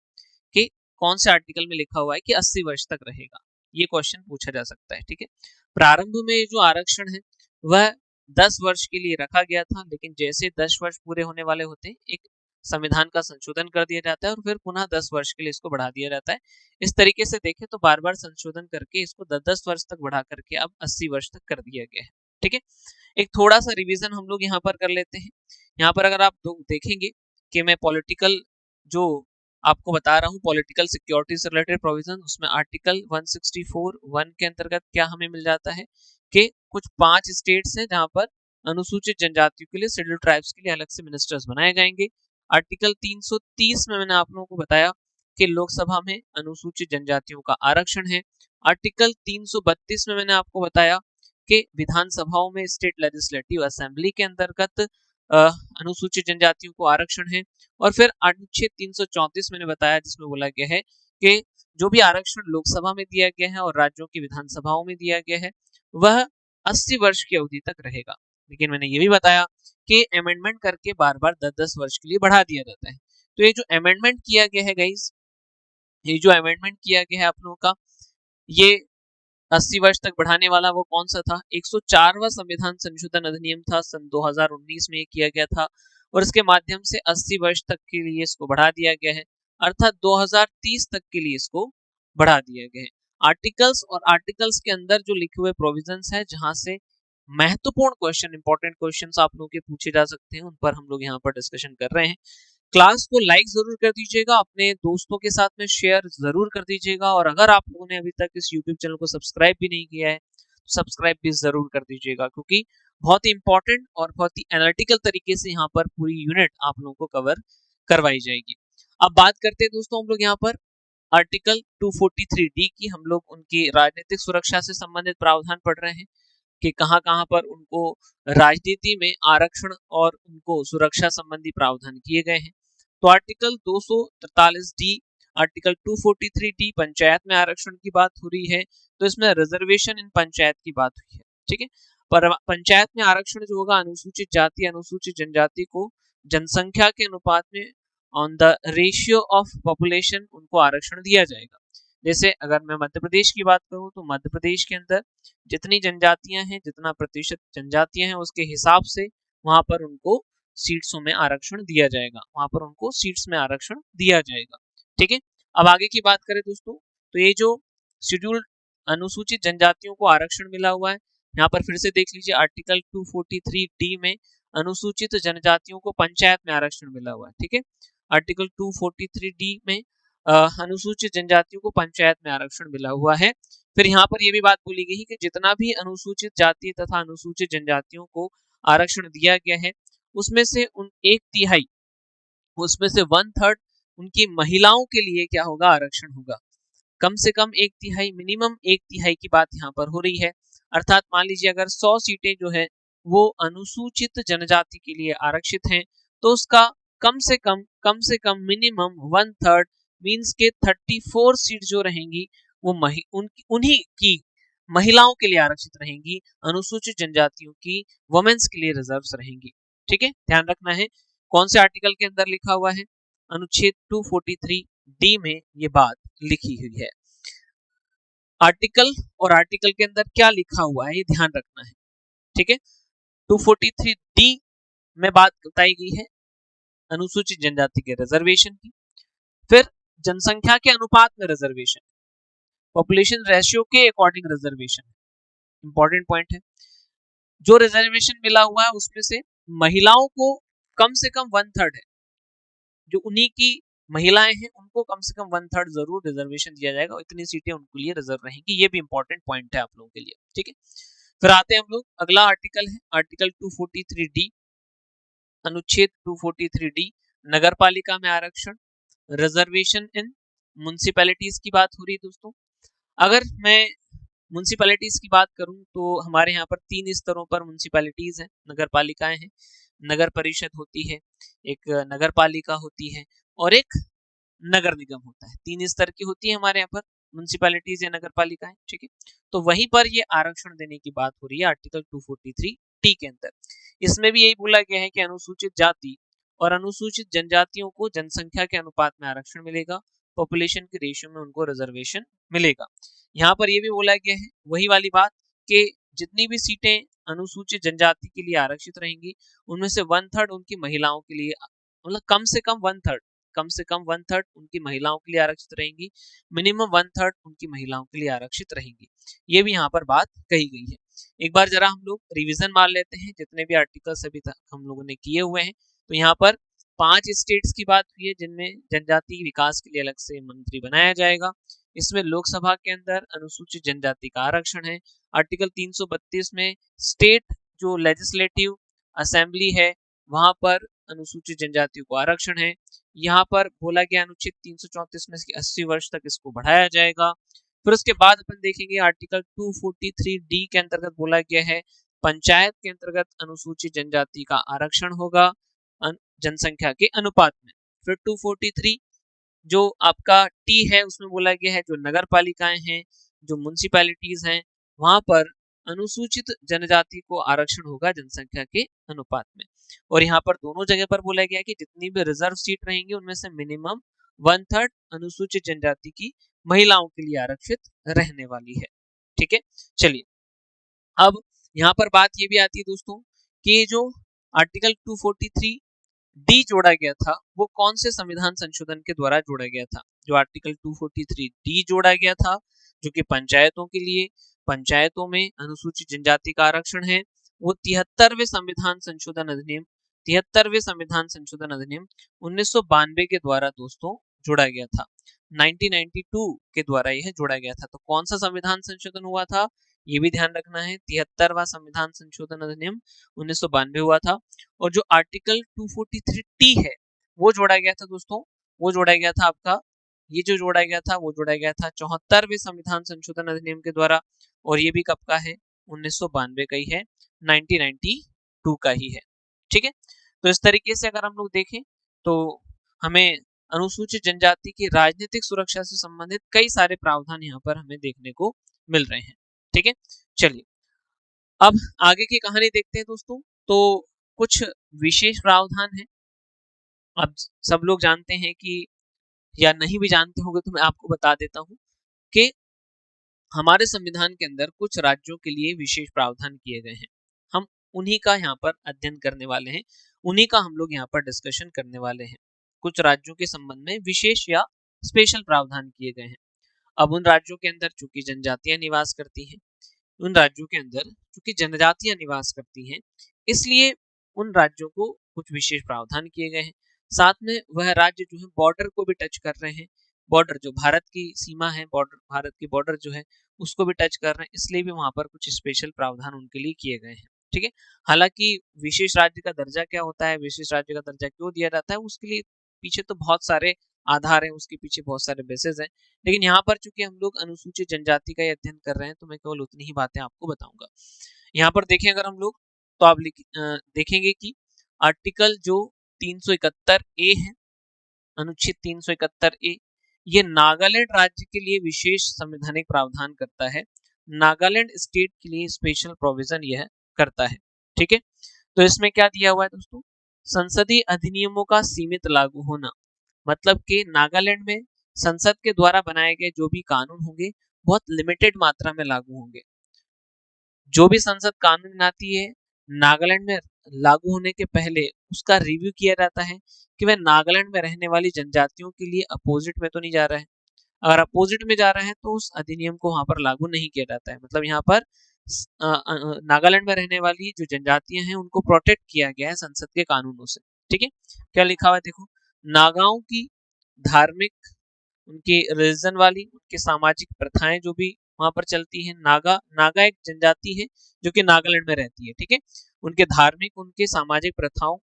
कि कौन से आर्टिकल में लिखा हुआ है कि 80 वर्ष तक रहेगा, ये क्वेश्चन पूछा जा सकता है। ठीक है, प्रारंभ में जो आरक्षण है वह 10 वर्ष के लिए रखा गया था, लेकिन जैसे 10 वर्ष पूरे होने वाले होते हैं एक संविधान का संशोधन कर दिया जाता है और फिर पुनः 10 वर्ष के लिए इसको बढ़ा दिया जाता है। इस तरीके से देखें तो बार बार संशोधन करके इसको 10-10 वर्ष तक बढ़ा करके अब 80 वर्ष तक कर दिया गया है। ठीक है, एक थोड़ा सा रिवीजन हम लोग यहाँ पर कर लेते हैं। यहाँ पर अगर आप देखेंगे कि मैं पॉलिटिकल जो आपको बता रहा हूँ पॉलिटिकल सिक्योरिटी से रिलेटेड प्रोविजन, उसमें आर्टिकल 164(1) के अंतर्गत क्या हमें मिल जाता है कि कुछ 5 स्टेट्स हैं जहां पर अनुसूचित जनजातियों के लिए, शेड्यूल ट्राइब्स के लिए अलग से मिनिस्टर्स बनाए जाएंगे। आर्टिकल 330 में मैंने आप लोगों को बताया कि लोकसभा में अनुसूचित जनजातियों का आरक्षण है। आर्टिकल 332 में मैंने आपको बताया कि विधानसभाओं में स्टेट लेजिस्लेटिव असेंबली के अंतर्गत अनुसूचित जनजातियों को आरक्षण है। और फिर अनुच्छेद 334 मैंने बताया जिसमें बोला गया है कि जो भी आरक्षण लोकसभा में दिया गया है और राज्यों की विधानसभाओं में दिया गया है वह 80 वर्ष की अवधि तक रहेगा। लेकिन मैंने ये भी बताया कि अमेंडमेंट करके बार बार 10-10 वर्ष के लिए बढ़ा दिया जाता है। तो ये जो अमेंडमेंट किया गया है गाइस, ये जो अमेंडमेंट किया गया है आप लोगों का, ये 80 वर्ष तक बढ़ाने वाला वो कौन सा था, 104वां संविधान संशोधन अधिनियम था, सन 2019 में किया गया था और इसके माध्यम से 80 वर्ष तक के लिए इसको बढ़ा दिया गया है, अर्थात 2030 तक के लिए इसको बढ़ा दिया गया है। आर्टिकल्स और आर्टिकल्स के अंदर जो लिखे हुए प्रोविजंस है जहां से महत्वपूर्ण क्वेश्चन, इंपॉर्टेंट क्वेश्चंस आप लोगों के पूछे जा सकते हैं, उन पर हम लोग यहाँ पर डिस्कशन कर रहे हैं। क्लास को लाइक जरूर कर दीजिएगा, अपने दोस्तों के साथ में शेयर जरूर कर दीजिएगा और अगर आप लोगों ने अभी तक इस यूट्यूब चैनल को सब्सक्राइब भी नहीं किया है तो सब्सक्राइब भी जरूर कर दीजिएगा, क्योंकि बहुत ही इंपॉर्टेंट और बहुत ही एनालिटिकल तरीके से यहाँ पर पूरी यूनिट आप लोगों को कवर करवाई जाएगी। अब बात करते हैं दोस्तों हम लोग यहाँ पर आर्टिकल 243D की, हम लोग उनकी राजनीतिक सुरक्षा से संबंधित प्रावधान पढ़ रहे हैं कि कहां-कहां पर उनको राजनीति में आरक्षण और उनको सुरक्षा संबंधी प्रावधान किए गए हैं। तो article 243D, article 243D panchayat में आरक्षण की बात हो रही है, तो इसमें रिजर्वेशन इन पंचायत की बात हुई है। ठीक है, पर पंचायत में आरक्षण जो होगा अनुसूचित जाति अनुसूचित जनजाति को जनसंख्या के अनुपात में on the ratio of population उनको आरक्षण दिया जाएगा। जैसे अगर मैं मध्य प्रदेश की बात करूं तो मध्य प्रदेश के अंदर जितनी जनजातियां हैं, जितना प्रतिशत जनजातियां हैं उसके हिसाब से वहां पर उनको सीट्सों में आरक्षण दिया जाएगा, वहां पर उनको सीट्स में आरक्षण दिया जाएगा। ठीक है, अब आगे की बात करें दोस्तों तो ये जो शेड्यूल्ड अनुसूचित जनजातियों को आरक्षण मिला हुआ है, यहाँ पर फिर से देख लीजिए आर्टिकल 243D में अनुसूचित जनजातियों को पंचायत में आरक्षण मिला हुआ है। ठीक है, आर्टिकल 243D में अनुसूचित जनजातियों को पंचायत में आरक्षण मिला हुआ है। फिर यहाँ पर यह भी बात बोली गई कि जितना भी अनुसूचित जाति तथा अनुसूचित जनजातियों को आरक्षण दिया गया है उसमें से उन 1/3, उसमें से 1/3 उनकी महिलाओं के लिए क्या होगा, आरक्षण होगा। कम से कम 1/3, मिनिमम 1/3 की बात यहाँ पर हो रही है। अर्थात मान लीजिए अगर 100 सीटें जो है वो अनुसूचित जनजाति के लिए आरक्षित हैं तो उसका कम से कम मिनिमम 1/3 मीन्स के 34 सीट जो रहेंगी वो उन्हीं की महिलाओं के लिए आरक्षित रहेंगी, अनुसूचित जनजातियों की वुमेन्स के लिए रिजर्व रहेंगी। ठीक है, ध्यान रखना है कौन से आर्टिकल के अंदर लिखा हुआ है, अनुच्छेद 243D में ये बात लिखी हुई है। आर्टिकल और आर्टिकल के अंदर क्या लिखा हुआ है ये ध्यान रखना है। ठीक है, 243D में बात बताई गई है अनुसूचित जनजाति के रिजर्वेशन की। फिर जनसंख्या के अनुपात में रिजर्वेशन, पॉपुलेशन रेशियो के अकॉर्डिंग रिजर्वेशन, इंपॉर्टेंट पॉइंट है। जो रिजर्वेशन मिला हुआ है उसमें से महिलाओं को कम से कम 1/3 है, जो उन्हीं की महिलाएं हैं उनको कम से कम 1/3 जरूर रिजर्वेशन दिया जाएगा और इतनी सीटें उनके लिए रिजर्व रहेंगी। ये भी इंपॉर्टेंट पॉइंट है आप लोगों के लिए, ठीक है। फिर आते हैं हम लोग, अगला आर्टिकल है आर्टिकल 243D, अनुच्छेद 243D, नगर पालिका में आरक्षण, रिजर्वेशन इन म्युनिसिपैलिटीज की बात हो रही है दोस्तों। अगर मैं म्युनिसिपैलिटीज की बात करूं तो हमारे यहाँ पर 3 स्तरों पर म्युनिसिपैलिटीज हैं, नगर पालिकाएं हैं। नगर परिषद होती है, एक नगर पालिका होती है और एक नगर निगम होता है। 3 स्तर की होती है हमारे यहाँ पर म्युनिसिपैलिटीज या नगर पालिकाएं, ठीक है। तो वहीं पर ये आरक्षण देने की बात हो रही है आर्टिकल 243D के अंदर। इसमें भी यही बोला गया है कि अनुसूचित जाति और अनुसूचित जनजातियों को जनसंख्या के अनुपात में आरक्षण मिलेगा, पॉपुलेशन के रेशियो में उनको रिजर्वेशन मिलेगा। यहाँ पर यह भी बोला गया है वही वाली बात कि जितनी भी सीटें अनुसूचित जनजाति के लिए आरक्षित रहेंगी उनमें से 1/3 उनकी महिलाओं के लिए, मतलब कम से कम 1/3 उनकी महिलाओं के लिए आरक्षित रहेंगी, मिनिमम 1/3 उनकी महिलाओं के लिए आरक्षित रहेंगी। ये भी यहाँ पर बात कही गई है। एक बार जरा हम लोग रिवीजन मार लेते हैं जितने भी आर्टिकल्स अभी तक हम लोगों ने किए हुए हैं। तो यहाँ पर 5 स्टेट्स की बात हुई है जिनमें जनजाति विकास के लिए अलग से मंत्री बनाया जाएगा। इसमें लोकसभा के अंदर अनुसूचित जनजाति का आरक्षण है। आर्टिकल 332 में स्टेट जो लेजिस्लेटिव असेंबली है वहां पर अनुसूचित जनजातियों को आरक्षण है। यहाँ पर बोला गया अनुच्छेद 334 में 80 वर्ष तक इसको बढ़ाया जाएगा। फिर उसके बाद अपन देखेंगे आर्टिकल 243D के अंतर्गत बोला गया है पंचायत के अंतर्गत अनुसूचित जनजाति का आरक्षण होगा जनसंख्या के अनुपात में। फिर 243 जो आपका टी है उसमें बोला गया है जो नगर पालिकाएं हैं, जो म्युनिसिपैलिटीज हैं, वहां पर अनुसूचित जनजाति को आरक्षण होगा जनसंख्या के अनुपात में। और यहाँ पर दोनों जगह पर बोला गया है कि जितनी भी रिजर्व सीट रहेंगी उनमें से मिनिमम 1/3 अनुसूचित जनजाति की महिलाओं के लिए आरक्षित रहने वाली है, ठीक है। चलिए अब यहाँ पर बात ये भी आती है दोस्तों कि जो आर्टिकल 243D जोड़ा गया था वो कौन से संविधान संशोधन के द्वारा जोड़ा गया था। जो आर्टिकल 243D जोड़ा गया था जो कि पंचायतों के लिए, पंचायतों में अनुसूचित जनजाति का आरक्षण है, वो 73वें संविधान संशोधन अधिनियम 1992 के द्वारा दोस्तों जोड़ा गया था। 1992 के द्वारा यह जोड़ा गया था। तो कौन सा संविधान संशोधन हुआ था ये भी ध्यान रखना है, 73वां संविधान संशोधन अधिनियम 1992 हुआ था। और जो आर्टिकल 243T है वो जोड़ा गया था दोस्तों, वो जोड़ा गया था आपका, ये जो जोड़ा गया था वो जोड़ा गया था 74वें संविधान संशोधन अधिनियम के द्वारा। और ये भी कब का है, 1992 का ही है, 1992 का ही है, ठीक है। तो इस तरीके से अगर हम लोग देखें तो हमें अनुसूचित जनजाति की राजनीतिक सुरक्षा से संबंधित कई सारे प्रावधान यहाँ पर हमें देखने को मिल रहे हैं, ठीक है। चलिए अब आगे की कहानी देखते हैं दोस्तों। तो कुछ विशेष प्रावधान है, अब सब लोग जानते हैं कि या नहीं भी जानते होंगे तो मैं आपको बता देता हूं कि हमारे संविधान के अंदर कुछ राज्यों के लिए विशेष प्रावधान किए गए हैं। हम उन्हीं का यहाँ पर अध्ययन करने वाले हैं, उन्हीं का हम लोग यहाँ पर डिस्कशन करने वाले हैं। कुछ राज्यों के संबंध में विशेष या स्पेशल प्रावधान किए गए हैं। अब उन राज्यों के अंदर चूंकि जनजातियां निवास करती हैं, उन राज्यों के अंदर चूंकि जनजातियां निवास करती हैं, इसलिए उन राज्यों को कुछ विशेष प्रावधान किए गए हैं। साथ में वह राज्य जो है बॉर्डर को भी टच कर रहे हैं, बॉर्डर जो भारत की सीमा है, बॉर्डर भारत की बॉर्डर जो है उसको भी टच कर रहे हैं, इसलिए भी वहां पर कुछ स्पेशल प्रावधान उनके लिए किए गए हैं, ठीक है। हालांकि विशेष राज्य का दर्जा क्या होता है, विशेष राज्य का दर्जा क्यों दिया जाता है, उसके लिए पीछे तो बहुत सारे आधार हैं, उसके पीछे बहुत सारे बेसिस हैं। लेकिन यहाँ पर चूंकि हम लोग अनुसूचित जनजाति का अध्ययन कर रहे हैं तो मैं केवल उतनी ही बातें आपको बताऊंगा। यहाँ पर देखें अगर हम लोग तो आप देखेंगे कि आर्टिकल जो 371A है, अनुच्छेद 371A, ये नागालैंड राज्य के लिए विशेष संवैधानिक प्रावधान करता है, नागालैंड स्टेट के लिए स्पेशल प्रोविजन यह करता है, ठीक है। तो इसमें क्या दिया हुआ है दोस्तों, संसदीय अधिनियमों का सीमित लागू होना, मतलब कि नागालैंड में संसद के द्वारा बनाए गए जो भी कानून होंगे बहुत लिमिटेड मात्रा में लागू होंगे। जो भी संसद कानून बनाती है नागालैंड में लागू होने के पहले उसका रिव्यू किया जाता है कि वह नागालैंड में रहने वाली जनजातियों के लिए अपोजिट में तो नहीं जा रहा है। अगर अपोजिट में जा रहा है तो उस अधिनियम को वहां पर लागू नहीं किया जाता है। मतलब यहाँ पर नागालैंड में रहने वाली जो जनजातियां हैं उनको प्रोटेक्ट किया गया है संसद के कानूनों से। ठीक है, क्या लिखा हुआ है देखो, नागाओं की धार्मिक, उनके रिलीजन वाली, उनके सामाजिक प्रथाएं जो भी वहां पर चलती है। नागा एक जनजाति है जो कि नागालैंड में रहती है। ठीक है, उनके धार्मिक, उनके सामाजिक प्रथाओं,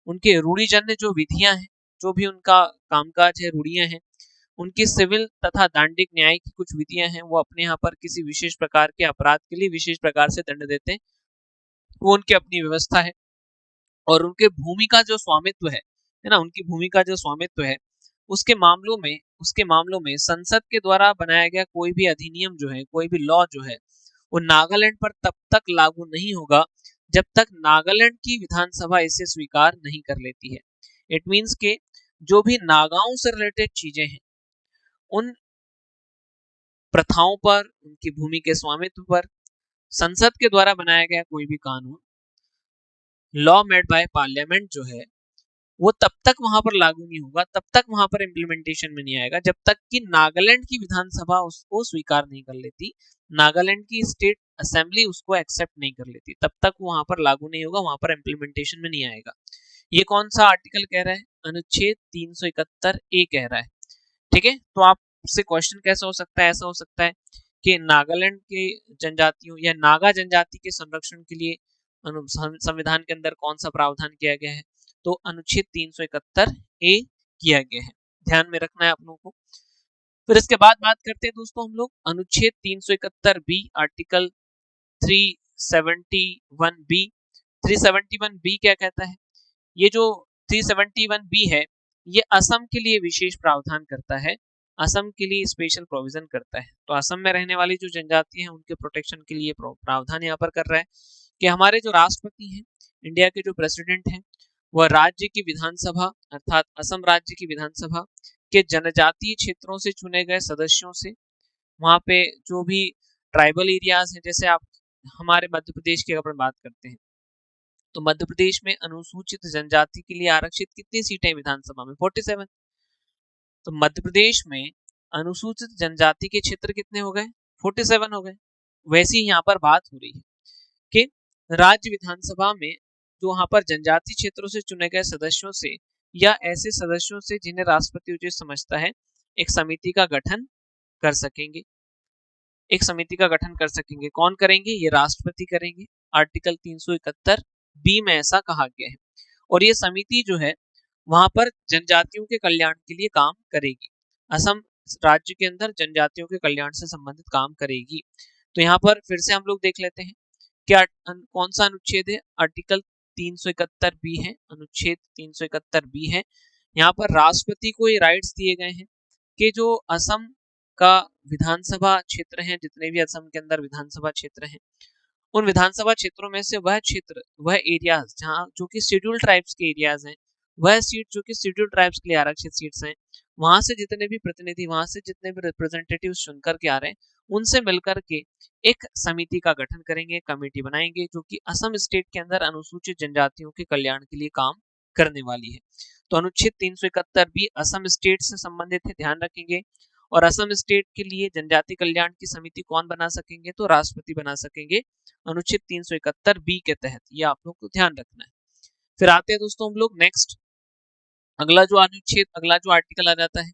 उनके रूढ़िजन्य जो विधियां हैं, जो भी उनका कामकाज है, रूढ़ियां हैं, उनकी सिविल तथा दांडिक न्याय की कुछ विधियां हैं, वो अपने यहाँ पर किसी विशेष प्रकार के अपराध के लिए विशेष प्रकार से दंड देते हैं, वो उनकी अपनी व्यवस्था है। और उनके भूमि का जो स्वामित्व है ना, उनकी भूमि का जो स्वामित्व है, उसके मामलों में संसद के द्वारा बनाया गया कोई भी अधिनियम जो है, कोई भी लॉ जो है, वो नागालैंड पर तब तक लागू नहीं होगा जब तक नागालैंड की विधानसभा इसे स्वीकार नहीं कर लेती है। इट मीन्स के जो भी नागाओं से रिलेटेड चीजें हैं, उन प्रथाओं पर, उनकी भूमि के स्वामित्व पर संसद के द्वारा बनाया गया कोई भी कानून, लॉ मेड बाय पार्लियामेंट जो है, वो तब तक वहां पर लागू नहीं होगा, तब तक वहां पर इम्प्लीमेंटेशन में नहीं आएगा जब तक कि नागालैंड की विधानसभा उसको स्वीकार नहीं कर लेती, नागालैंड की स्टेट असेंबली उसको एक्सेप्ट नहीं कर लेती, तब तक वहां पर लागू नहीं होगा, वहां पर इम्प्लीमेंटेशन में नहीं आएगा। ये कौन सा आर्टिकल कह रहा है? अनुच्छेद 371 ए कह रहा है। ठीक है, तो आपसे क्वेश्चन कैसा हो सकता है? ऐसा हो सकता है कि नागालैंड के जनजातियों या नागा जनजाति के संरक्षण के लिए संविधान के अंदर कौन सा प्रावधान किया गया है? तो अनुच्छेद 371 ए किया गया है, ध्यान में रखना है आप लोगों को। फिर इसके बाद बात करते हैं दोस्तों हम लोग अनुच्छेद 371 बी, आर्टिकल 371 बी। 371 बी क्या कहता है? ये जो 371 बी है, ये असम के लिए विशेष प्रावधान करता है, असम के लिए स्पेशल प्रोविजन करता है। तो असम में रहने वाली जो जनजाति हैं उनके प्रोटेक्शन के लिए प्रावधान यहाँ पर कर रहा है कि हमारे जो राष्ट्रपति हैं, इंडिया के जो प्रेसिडेंट हैं, वह राज्य की विधानसभा अर्थात असम राज्य की विधानसभा के जनजातीय क्षेत्रों से चुने गए सदस्यों से, वहां पे जो भी ट्राइबल एरियाज हैं, जैसे आप हमारे मध्य प्रदेश की अगर बात करते हैं तो मध्य प्रदेश में अनुसूचित जनजाति के लिए आरक्षित कितनी सीटें विधानसभा में? 47। तो मध्य प्रदेश में अनुसूचित जनजाति के क्षेत्र कितने हो गए? 47 हो गए। वैसे ही यहाँ पर बात हो रही है कि राज्य विधानसभा में जो वहां पर जनजाति क्षेत्रों से चुने गए सदस्यों से या ऐसे सदस्यों से जिन्हें राष्ट्रपति उचित समझता है, एक समिति का गठन कर सकेंगे। एक समिति का गठन कर सकेंगे। कौन करेंगे? ये राष्ट्रपति करेंगे। आर्टिकल 371 बी में ऐसा कहा गया है। और ये समिति जो है वहां पर जनजातियों के कल्याण के लिए काम करेगी। असम राज्य के अंदर जनजातियों के कल्याण से संबंधित काम करेगी। तो यहाँ पर फिर से हम लोग देख लेते हैं क्या कौन सा अनुच्छेद है? आर्टिकल 371 बी है, अनुच्छेद 371 बी है। यहाँ पर राष्ट्रपति को ये राइट्स दिए गए हैं कि जो असम का विधानसभा क्षेत्र है, जितने भी असम के अंदर विधानसभा क्षेत्र हैं, उन विधानसभा क्षेत्रों में से वह क्षेत्र, वह एरियाज जहाँ जो कि शेड्यूल ट्राइब्स के एरियाज हैं, वह सीट जो कि शेड्यूल ट्राइब्स के लिए आरक्षित सीट्स हैं, वहां से जितने भी प्रतिनिधि, वहां से जितने भी रिप्रेजेंटेटिव चुन करके आ रहे हैं, उनसे मिलकर के एक समिति का गठन करेंगे, कमेटी बनाएंगे, जो कि असम स्टेट के अंदर अनुसूचित जनजातियों के कल्याण के लिए काम करने वाली है। तो अनुच्छेद 371 भी असम स्टेट से संबंधित है, ध्यान रखेंगे। और असम स्टेट के लिए जनजाति कल्याण की समिति कौन बना सकेंगे? तो राष्ट्रपति बना सकेंगे, अनुच्छेद 371 बी के तहत। ये आप लोग को ध्यान रखना है। फिर आते हैं दोस्तों हम लोग नेक्स्ट, अगला जो आर्टिकल आ जाता है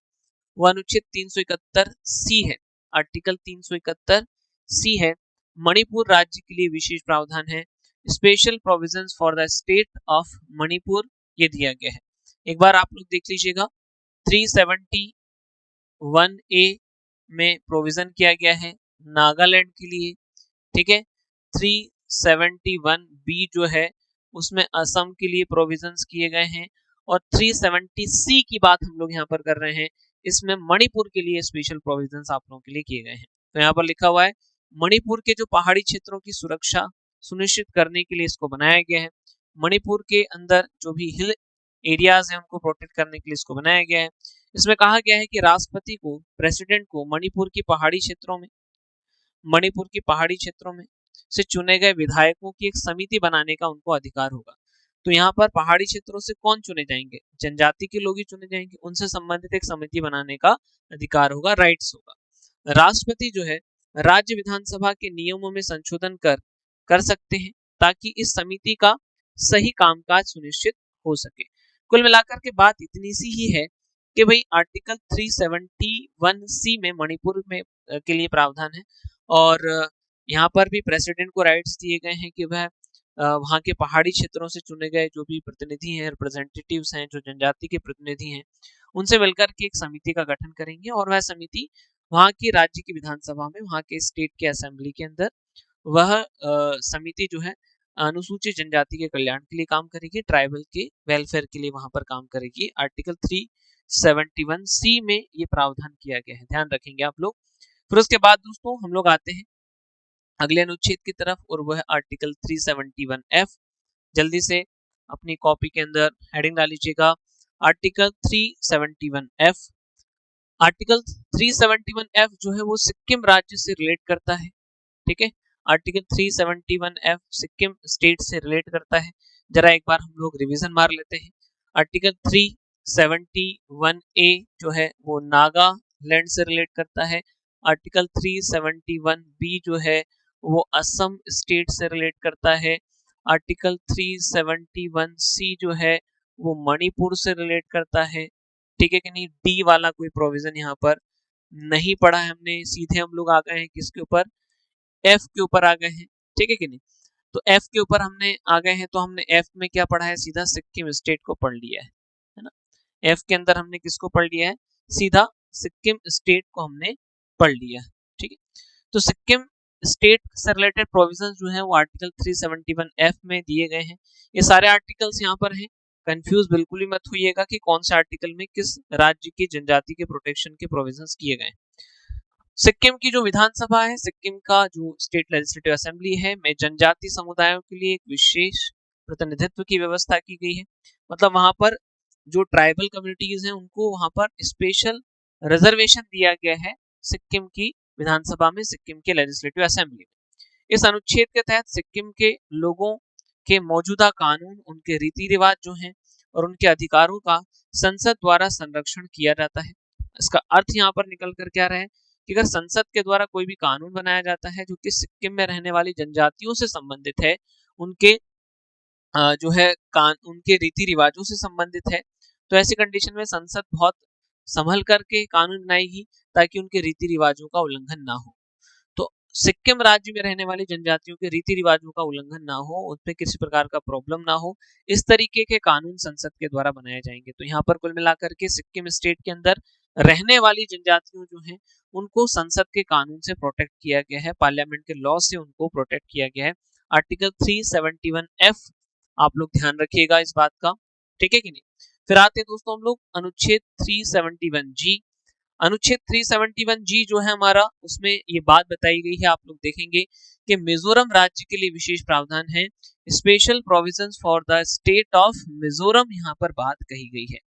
वो अनुच्छेद 371 सी है। आर्टिकल 371 सी है, मणिपुर राज्य के लिए विशेष प्रावधान है, special provisions for the state of Manipur, ये दिया गया है। एक बार आप लोग देख लीजिएगा, 371 ए में प्रोविजन किया गया है नागालैंड के लिए। ठीक है, 371 बी जो है उसमें असम के लिए प्रोविजंस किए गए हैं। और 370 सी की बात हम लोग यहाँ पर कर रहे हैं, इसमें मणिपुर के लिए स्पेशल प्रोविजंस आप लोगों के लिए किए गए हैं। तो यहाँ पर लिखा हुआ है मणिपुर के जो पहाड़ी क्षेत्रों की सुरक्षा सुनिश्चित करने के लिए इसको बनाया गया है। मणिपुर के अंदर जो भी हिल एरियाज हैं उनको प्रोटेक्ट करने के लिए इसको बनाया गया है। इसमें कहा गया है कि राष्ट्रपति को, प्रेसिडेंट को मणिपुर की पहाड़ी क्षेत्रों में से चुने गए विधायकों की एक समिति बनाने का उनको अधिकार होगा। तो यहाँ पर पहाड़ी क्षेत्रों से कौन चुने जाएंगे, जनजाति के लोग ही चुने जाएंगे, उनसे संबंधित एक समिति बनाने का अधिकार होगा, राइट्स होगा। राष्ट्रपति जो है राज्य विधानसभा के नियमों में संशोधन कर सकते हैं ताकि इस समिति का सही कामकाज सुनिश्चित हो सके। कुल मिलाकर के बात इतनी सी ही है कि भाई आर्टिकल 371 में मणिपुर में के लिए प्रावधान है और यहाँ पर भी प्रेसिडेंट को राइट्स दिए गए हैं कि वह वहाँ के पहाड़ी क्षेत्रों से चुने गए जो भी प्रतिनिधि हैं, रिप्रेजेंटेटिव्स हैं, जो जनजाति के प्रतिनिधि हैं, उनसे मिलकर के एक समिति का गठन करेंगे और वह समिति वहाँ की राज्य की विधानसभा में, वहाँ के स्टेट के असेंबली के अंदर वह समिति जो है अनुसूचित जनजाति के कल्याण के लिए काम करेगी, ट्राइबल के वेलफेयर के लिए वहां पर काम करेगी। आर्टिकल 371C में ये प्रावधान किया गया है, ध्यान रखेंगे आप लोग। फिर उसके बाद दोस्तों हम लोग आते हैं अगले अनुच्छेद की तरफ और वह है आर्टिकल 371F। जल्दी से अपनी कॉपी के अंदर हेडिंग डाल लीजिएगा, आर्टिकल 371F। आर्टिकल 371F जो है वो सिक्किम राज्य से रिलेट करता है, ठीक है। आर्टिकल 371F सिक्किम स्टेट से रिलेट करता है। जरा एक बार हम लोग रिवीजन मार लेते हैं। आर्टिकल 371A जो है वो नागालैंड से रिलेट करता है। आर्टिकल 371B जो है वो असम स्टेट से रिलेट करता है। आर्टिकल 371C जो है वो मणिपुर से रिलेट करता है, ठीक है कि नहीं। डी वाला कोई प्रोविजन यहाँ पर नहीं पढ़ा है हमने, सीधे हम लोग आ गए हैं किसके ऊपर, एफ के ऊपर आ गए हैं, ठीक है कि नहीं। तो एफ के ऊपर हमने आ गए हैं तो हमने एफ में क्या पढ़ा है, सीधा सिक्किम स्टेट को पढ़ लिया है ना। एफ के अंदर हमने किसको पढ़ लिया है, सीधा सिक्किम स्टेट को हमने पढ़ लिया, ठीक है। तो सिक्किम स्टेट से रिलेटेड प्रोविजन जो है वो आर्टिकल 371F में दिए गए हैं। ये सारे आर्टिकल्स यहाँ पर हैं, कंफ्यूज बिल्कुल भी मत होइएगा कि कौन से आर्टिकल में किस राज्य की जनजाति के प्रोटेक्शन के प्रोविजंस किए गए। सिक्किम की जो विधानसभा है, सिक्किम का जो स्टेट लेजिस्लेटिव असेंबली है, में जनजाति समुदायों के लिए एक विशेष प्रतिनिधित्व की व्यवस्था की गई है। मतलब वहां पर जो ट्राइबल कम्युनिटीज हैं उनको वहां पर स्पेशल रिजर्वेशन दिया गया है सिक्किम की विधानसभा में, सिक्किम के लेजिस्लेटिव असेंबली में। इस अनुच्छेद के तहत सिक्किम के लोगों के मौजूदा कानून, उनके रीति रिवाज जो हैं और उनके अधिकारों का संसद द्वारा संरक्षण किया जाता है। इसका अर्थ यहाँ पर निकल कर क्या रहा है कि अगर संसद के द्वारा कोई भी कानून बनाया जाता है जो कि सिक्किम में रहने वाली जनजातियों से संबंधित है, उनके जो है उनके रीति रिवाजों से संबंधित है, तो ऐसी कंडीशन में संसद बहुत संभल करके कानून बनाएगी ताकि उनके रीति रिवाजों का उल्लंघन ना हो। तो सिक्किम राज्य में रहने वाली जनजातियों के रीति रिवाजों का उल्लंघन ना हो, उनपे किसी प्रकार का प्रॉब्लम ना हो, इस तरीके के कानून संसद के द्वारा बनाए जाएंगे। तो यहाँ पर कुल मिलाकर के सिक्किम स्टेट के अंदर रहने वाली जनजातियों जो हैं उनको संसद के कानून से प्रोटेक्ट किया गया है, पार्लियामेंट के लॉ से उनको प्रोटेक्ट किया गया है। आर्टिकल 371F आप लोग ध्यान रखिएगा इस बात का, ठीक है कि नहीं। फिर आते हैं दोस्तों हम लोग अनुच्छेद 371G। अनुच्छेद 371G जो है हमारा, उसमें ये बात बताई गई है, आप लोग देखेंगे कि मिजोरम राज्य के लिए विशेष प्रावधान है, special provisions for the state of Mizoram, यहाँ पर बात कही गई है।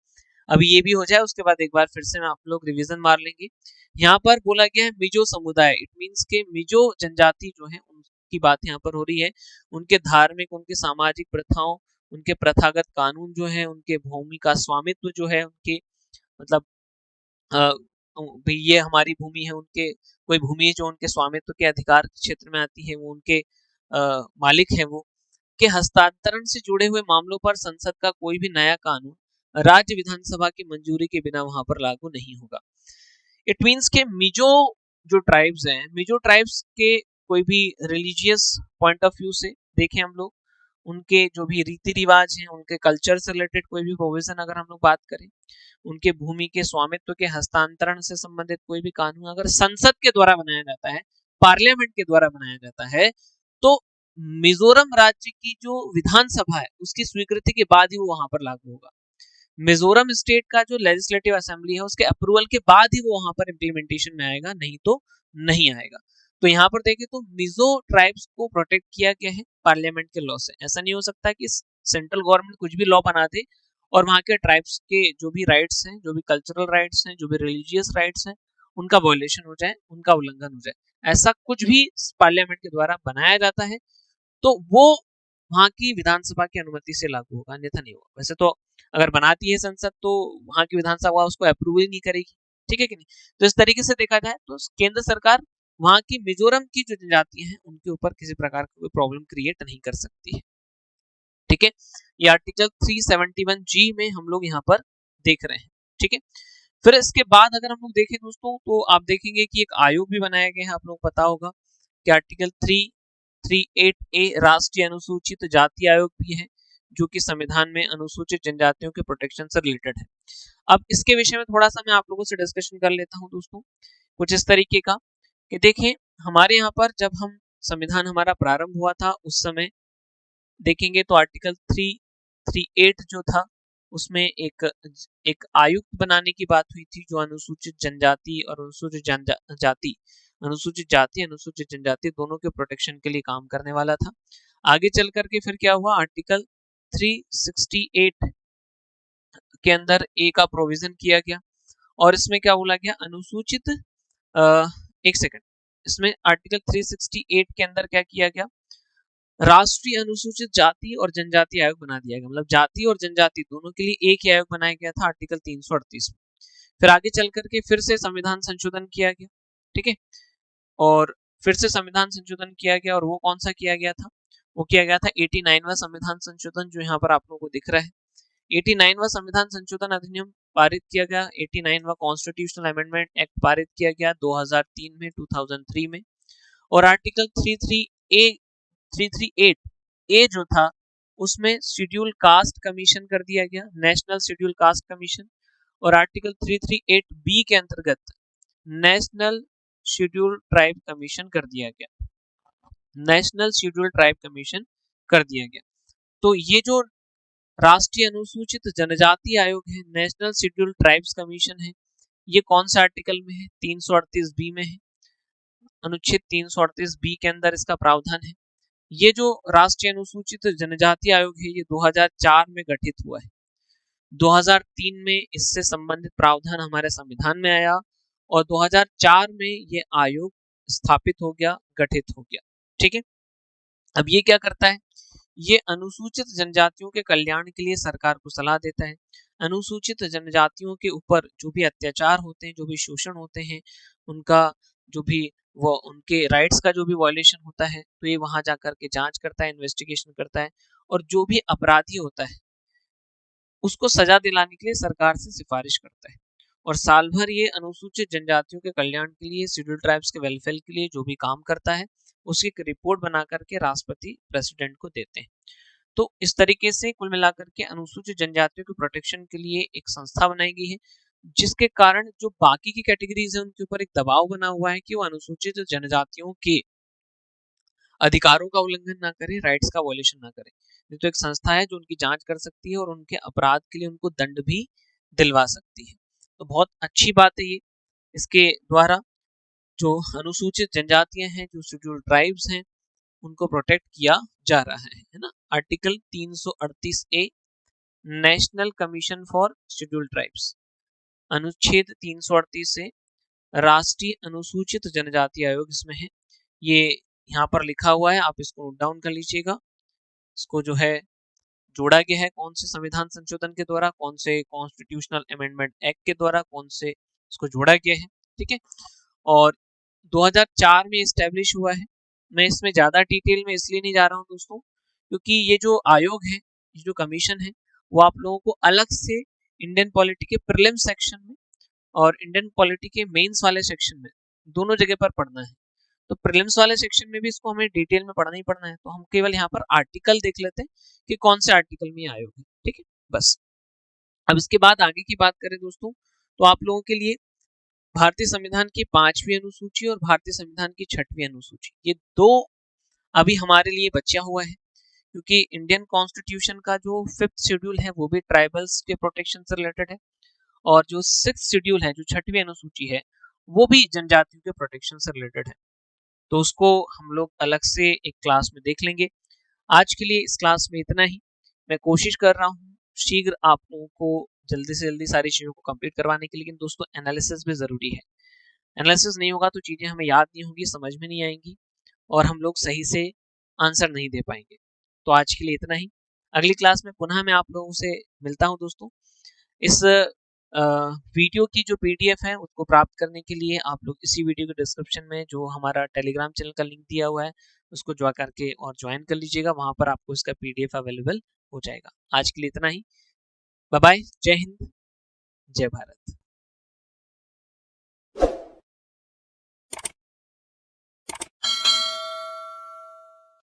अभी ये भी हो जाए उसके बाद एक बार फिर से आप लोग रिवीजन मार लेंगे। यहाँ पर बोला गया है मिजो समुदाय, इट मीन्स के मिजो जनजाति जो है उनकी बात यहाँ पर हो रही है। उनके धार्मिक, उनके सामाजिक प्रथाओं, उनके प्रथागत कानून जो है, उनके भूमि का स्वामित्व जो है, उनके मतलब ये हमारी भूमि है, उनके कोई भूमि जो उनके स्वामित्व के अधिकार क्षेत्र में आती है वो उनके मालिक है, वो के हस्तांतरण से जुड़े हुए मामलों पर संसद का कोई भी नया कानून राज्य विधानसभा की मंजूरी के बिना वहां पर लागू नहीं होगा। इट मीन्स के मिजो जो ट्राइब्स हैं, मिजो ट्राइब्स के कोई भी रिलीजियस पॉइंट ऑफ व्यू से देखें हम लोग, उनके जो भी रीति रिवाज हैं, उनके कल्चर से रिलेटेड कोई भी प्रोविजन अगर हम लोग बात करें, उनके भूमि के स्वामित्व के हस्तांतरण से संबंधित कोई भी कानून अगर संसद के द्वारा बनाया जाता है, पार्लियामेंट के द्वारा बनाया जाता है, तो मिजोरम राज्य की जो विधानसभा है उसकी स्वीकृति के बाद ही वो वहां पर लागू होगा। मिजोरम स्टेट का जो लेजिस्लेटिव असेंबली है उसके अप्रूवल के बाद ही वो वहां पर इम्प्लीमेंटेशन में आएगा, नहीं तो नहीं आएगा। तो यहाँ पर देखें तो मिजो ट्राइब्स को प्रोटेक्ट किया गया है पार्लियामेंट के लॉ से। ऐसा नहीं हो सकता कि सेंट्रल गवर्नमेंट कुछ भी लॉ बना दे और वहां के ट्राइब्स के जो भी राइट्स हैं, जो भी कल्चरल राइट्स हैं, जो भी रिलीजियस राइट्स हैं, उनका वायलेशन हो जाए, उनका उल्लंघन हो जाए। ऐसा कुछ भी पार्लियामेंट के द्वारा बनाया जाता है तो वो वहां की विधानसभा की अनुमति से लागू होगा, अन्यथा नहीं होगा। वैसे तो अगर बनाती है संसद तो वहां की विधानसभा उसको अप्रूव ही नहीं करेगी, ठीक है कि नहीं। तो इस तरीके से देखा जाए तो केंद्र सरकार वहां की मिजोरम की जो जनजातियां हैं उनके ऊपर किसी प्रकार की कोई प्रॉब्लम क्रिएट नहीं कर सकती है, ठीक है। ये आर्टिकल 371 जी में हम लोग यहाँ पर देख रहे हैं, ठीक है। फिर इसके बाद अगर हम लोग देखें दोस्तों तो आप देखेंगे कि एक आयोग भी बनाया गया है, आप लोग पता होगा कि आर्टिकल 338A राष्ट्रीय अनुसूचित जाति आयोग भी है, जो कि संविधान में अनुसूचित जनजातियों के प्रोटेक्शन से रिलेटेड है। अब इसके विषय में थोड़ा सा मैं आप लोगों से डिस्कशन कर लेता हूं दोस्तों, कुछ इस तरीके का कि देखें हमारे यहाँ पर जब हम संविधान हमारा प्रारंभ हुआ था उस समय देखेंगे तो आर्टिकल 338 जो था उसमें एक आयुक्त बनाने की बात हुई थी, जो अनुसूचित जनजाति और अनुसूचित जाति अनुसूचित जनजाति दोनों के प्रोटेक्शन के लिए काम करने वाला था। आगे चल करके फिर क्या हुआ, आर्टिकल 368 के अंदर ए का प्रोविजन किया गया और इसमें क्या बोला गया, अनुसूचित एक सेकंड, इसमें आर्टिकल 368 के अंदर क्या किया गया, राष्ट्रीय अनुसूचित जाति और जनजाति आयोग बना दिया गया, मतलब जाति और जनजाति दोनों के लिए एक ही आयोग बनाया गया था आर्टिकल 338 में। फिर आगे चल करके फिर से संविधान संशोधन किया गया, ठीक है। और फिर से संविधान संशोधन किया गया और वो कौन सा किया गया था, वो किया गया था 89वां संविधान संशोधन, जो यहाँ पर आप लोगों को दिख रहा है। 89वां संविधान संशोधन अधिनियम पारित किया गया, 89वां कॉन्स्टिट्यूशनल अमेंडमेंट एक्ट पारित किया गया 2003 में, 2003 में। और आर्टिकल 338 ए जो था उसमें शेड्यूल कास्ट कमीशन कर दिया गया, नेशनल शेड्यूल कास्ट कमीशन। और आर्टिकल 338 बी के अंतर्गत नेशनल शेड्यूल ट्राइब कमीशन कर दिया गया, नेशनल शेड्यूल ट्राइब कमीशन कर दिया गया। तो ये जो राष्ट्रीय अनुसूचित जनजाति आयोग है, नेशनल शेड्यूल ट्राइब्स कमीशन है, ये कौन सा आर्टिकल में है, 338 बी में है, अनुच्छेद 338 बी के अंदर इसका प्रावधान है। ये जो राष्ट्रीय अनुसूचित जनजाति आयोग है ये 2004 में गठित हुआ है, 2003 में इससे संबंधित प्रावधान हमारे संविधान में आया और 2004 में ये आयोग स्थापित हो गया, गठित हो गया, ठीक है। अब ये क्या करता है, ये अनुसूचित जनजातियों के कल्याण के लिए सरकार को सलाह देता है। अनुसूचित जनजातियों के ऊपर जो भी अत्याचार होते हैं, जो भी शोषण होते हैं, उनका जो भी वो उनके राइट्स का जो भी वायलेशन होता है तो ये वहां जाकर के जांच करता है, इन्वेस्टिगेशन करता है और जो भी अपराधी होता है उसको सजा दिलाने के लिए सरकार से सिफारिश करता है। और साल भर ये अनुसूचित जनजातियों के कल्याण के लिए, शेड्यूल ट्राइब्स के वेलफेयर के लिए जो भी काम करता है उसकी एक रिपोर्ट बना करके राष्ट्रपति प्रेसिडेंट को देते हैं। तो इस तरीके से कुल मिलाकर के अनुसूचित जनजातियों के प्रोटेक्शन के लिए एक संस्था बनाई गई है, जिसके कारण जो बाकी की कैटेगरीज है उनके ऊपर एक दबाव बना हुआ है कि वो अनुसूचित जनजातियों के अधिकारों का उल्लंघन ना करे, राइट्स का वॉयलेशन ना करे। ये तो एक संस्था है जो उनकी जांच कर सकती है और उनके अपराध के लिए उनको दंड भी दिलवा सकती है। तो बहुत अच्छी बात है ये, इसके द्वारा जो अनुसूचित जनजातियां हैं, जो शेड्यूल ट्राइब्स हैं, उनको प्रोटेक्ट किया जा रहा है ना। Article 338 A national commission for schedule tribes, अनुच्छेद 338 से राष्ट्रीय अनुसूचित जनजाति आयोग इसमें है, ये यहाँ पर लिखा हुआ है, आप इसको नोट डाउन कर लीजिएगा। इसको जो है जोड़ा गया है कौन से संविधान संशोधन के द्वारा, कौन से कॉन्स्टिट्यूशनल अमेंडमेंट एक्ट के द्वारा, कौन से इसको जोड़ा गया है, ठीक है। और 2004 में एस्टेब्लिश हुआ है। मैं इसमें ज्यादा डिटेल में इसलिए नहीं जा रहा हूँ दोस्तों, क्योंकि ये जो आयोग है, ये जो कमीशन है, वो आप लोगों को अलग से इंडियन पॉलिटी के प्रीलिम सेक्शन में और इंडियन पॉलिटी के मेंस वाले सेक्शन में दोनों जगह पर पढ़ना है। तो प्रीलिम्स वाले सेक्शन में भी इसको हमें डिटेल में पढ़ना ही पढ़ना है, तो हम केवल यहाँ पर आर्टिकल देख लेते हैं कि कौन से आर्टिकल में आयोग है, ठीक है बस। अब इसके बाद आगे की बात करें दोस्तों, तो आप लोगों के लिए भारतीय संविधान की 5वीं अनुसूची और भारतीय संविधान की 6वीं अनुसूची, ये दो अभी हमारे लिए बचा हुआ है, क्योंकि इंडियन कॉन्स्टिट्यूशन का जो 5th शेड्यूल है वो भी ट्राइबल्स के प्रोटेक्शन से रिलेटेड है और जो 6th शेड्यूल है, जो 6वीं अनुसूची है, वो भी जनजातियों के प्रोटेक्शन से रिलेटेड है। तो उसको हम लोग अलग से एक क्लास में देख लेंगे। आज के लिए इस क्लास में इतना ही। मैं कोशिश कर रहा हूँ शीघ्र आप लोगों को जल्दी से जल्दी सारी चीज़ों को कंप्लीट करवाने की, लेकिन दोस्तों एनालिसिस भी ज़रूरी है। एनालिसिस नहीं होगा तो चीज़ें हमें याद नहीं होंगी, समझ में नहीं आएंगी और हम लोग सही से आंसर नहीं दे पाएंगे। तो आज के लिए इतना ही। अगली क्लास में पुनः मैं आप लोगों से मिलता हूं दोस्तों। इस वीडियो की जो पीडीएफ है उसको प्राप्त करने के लिए आप लोग इसी वीडियो के डिस्क्रिप्शन में जो हमारा टेलीग्राम चैनल का लिंक दिया हुआ है उसको ज्वाइन करके और ज्वाइन कर लीजिएगा, वहां पर आपको इसका पीडीएफ अवेलेबल हो जाएगा। आज के लिए इतना ही। Bye bye. जय हिंद, जय भारत।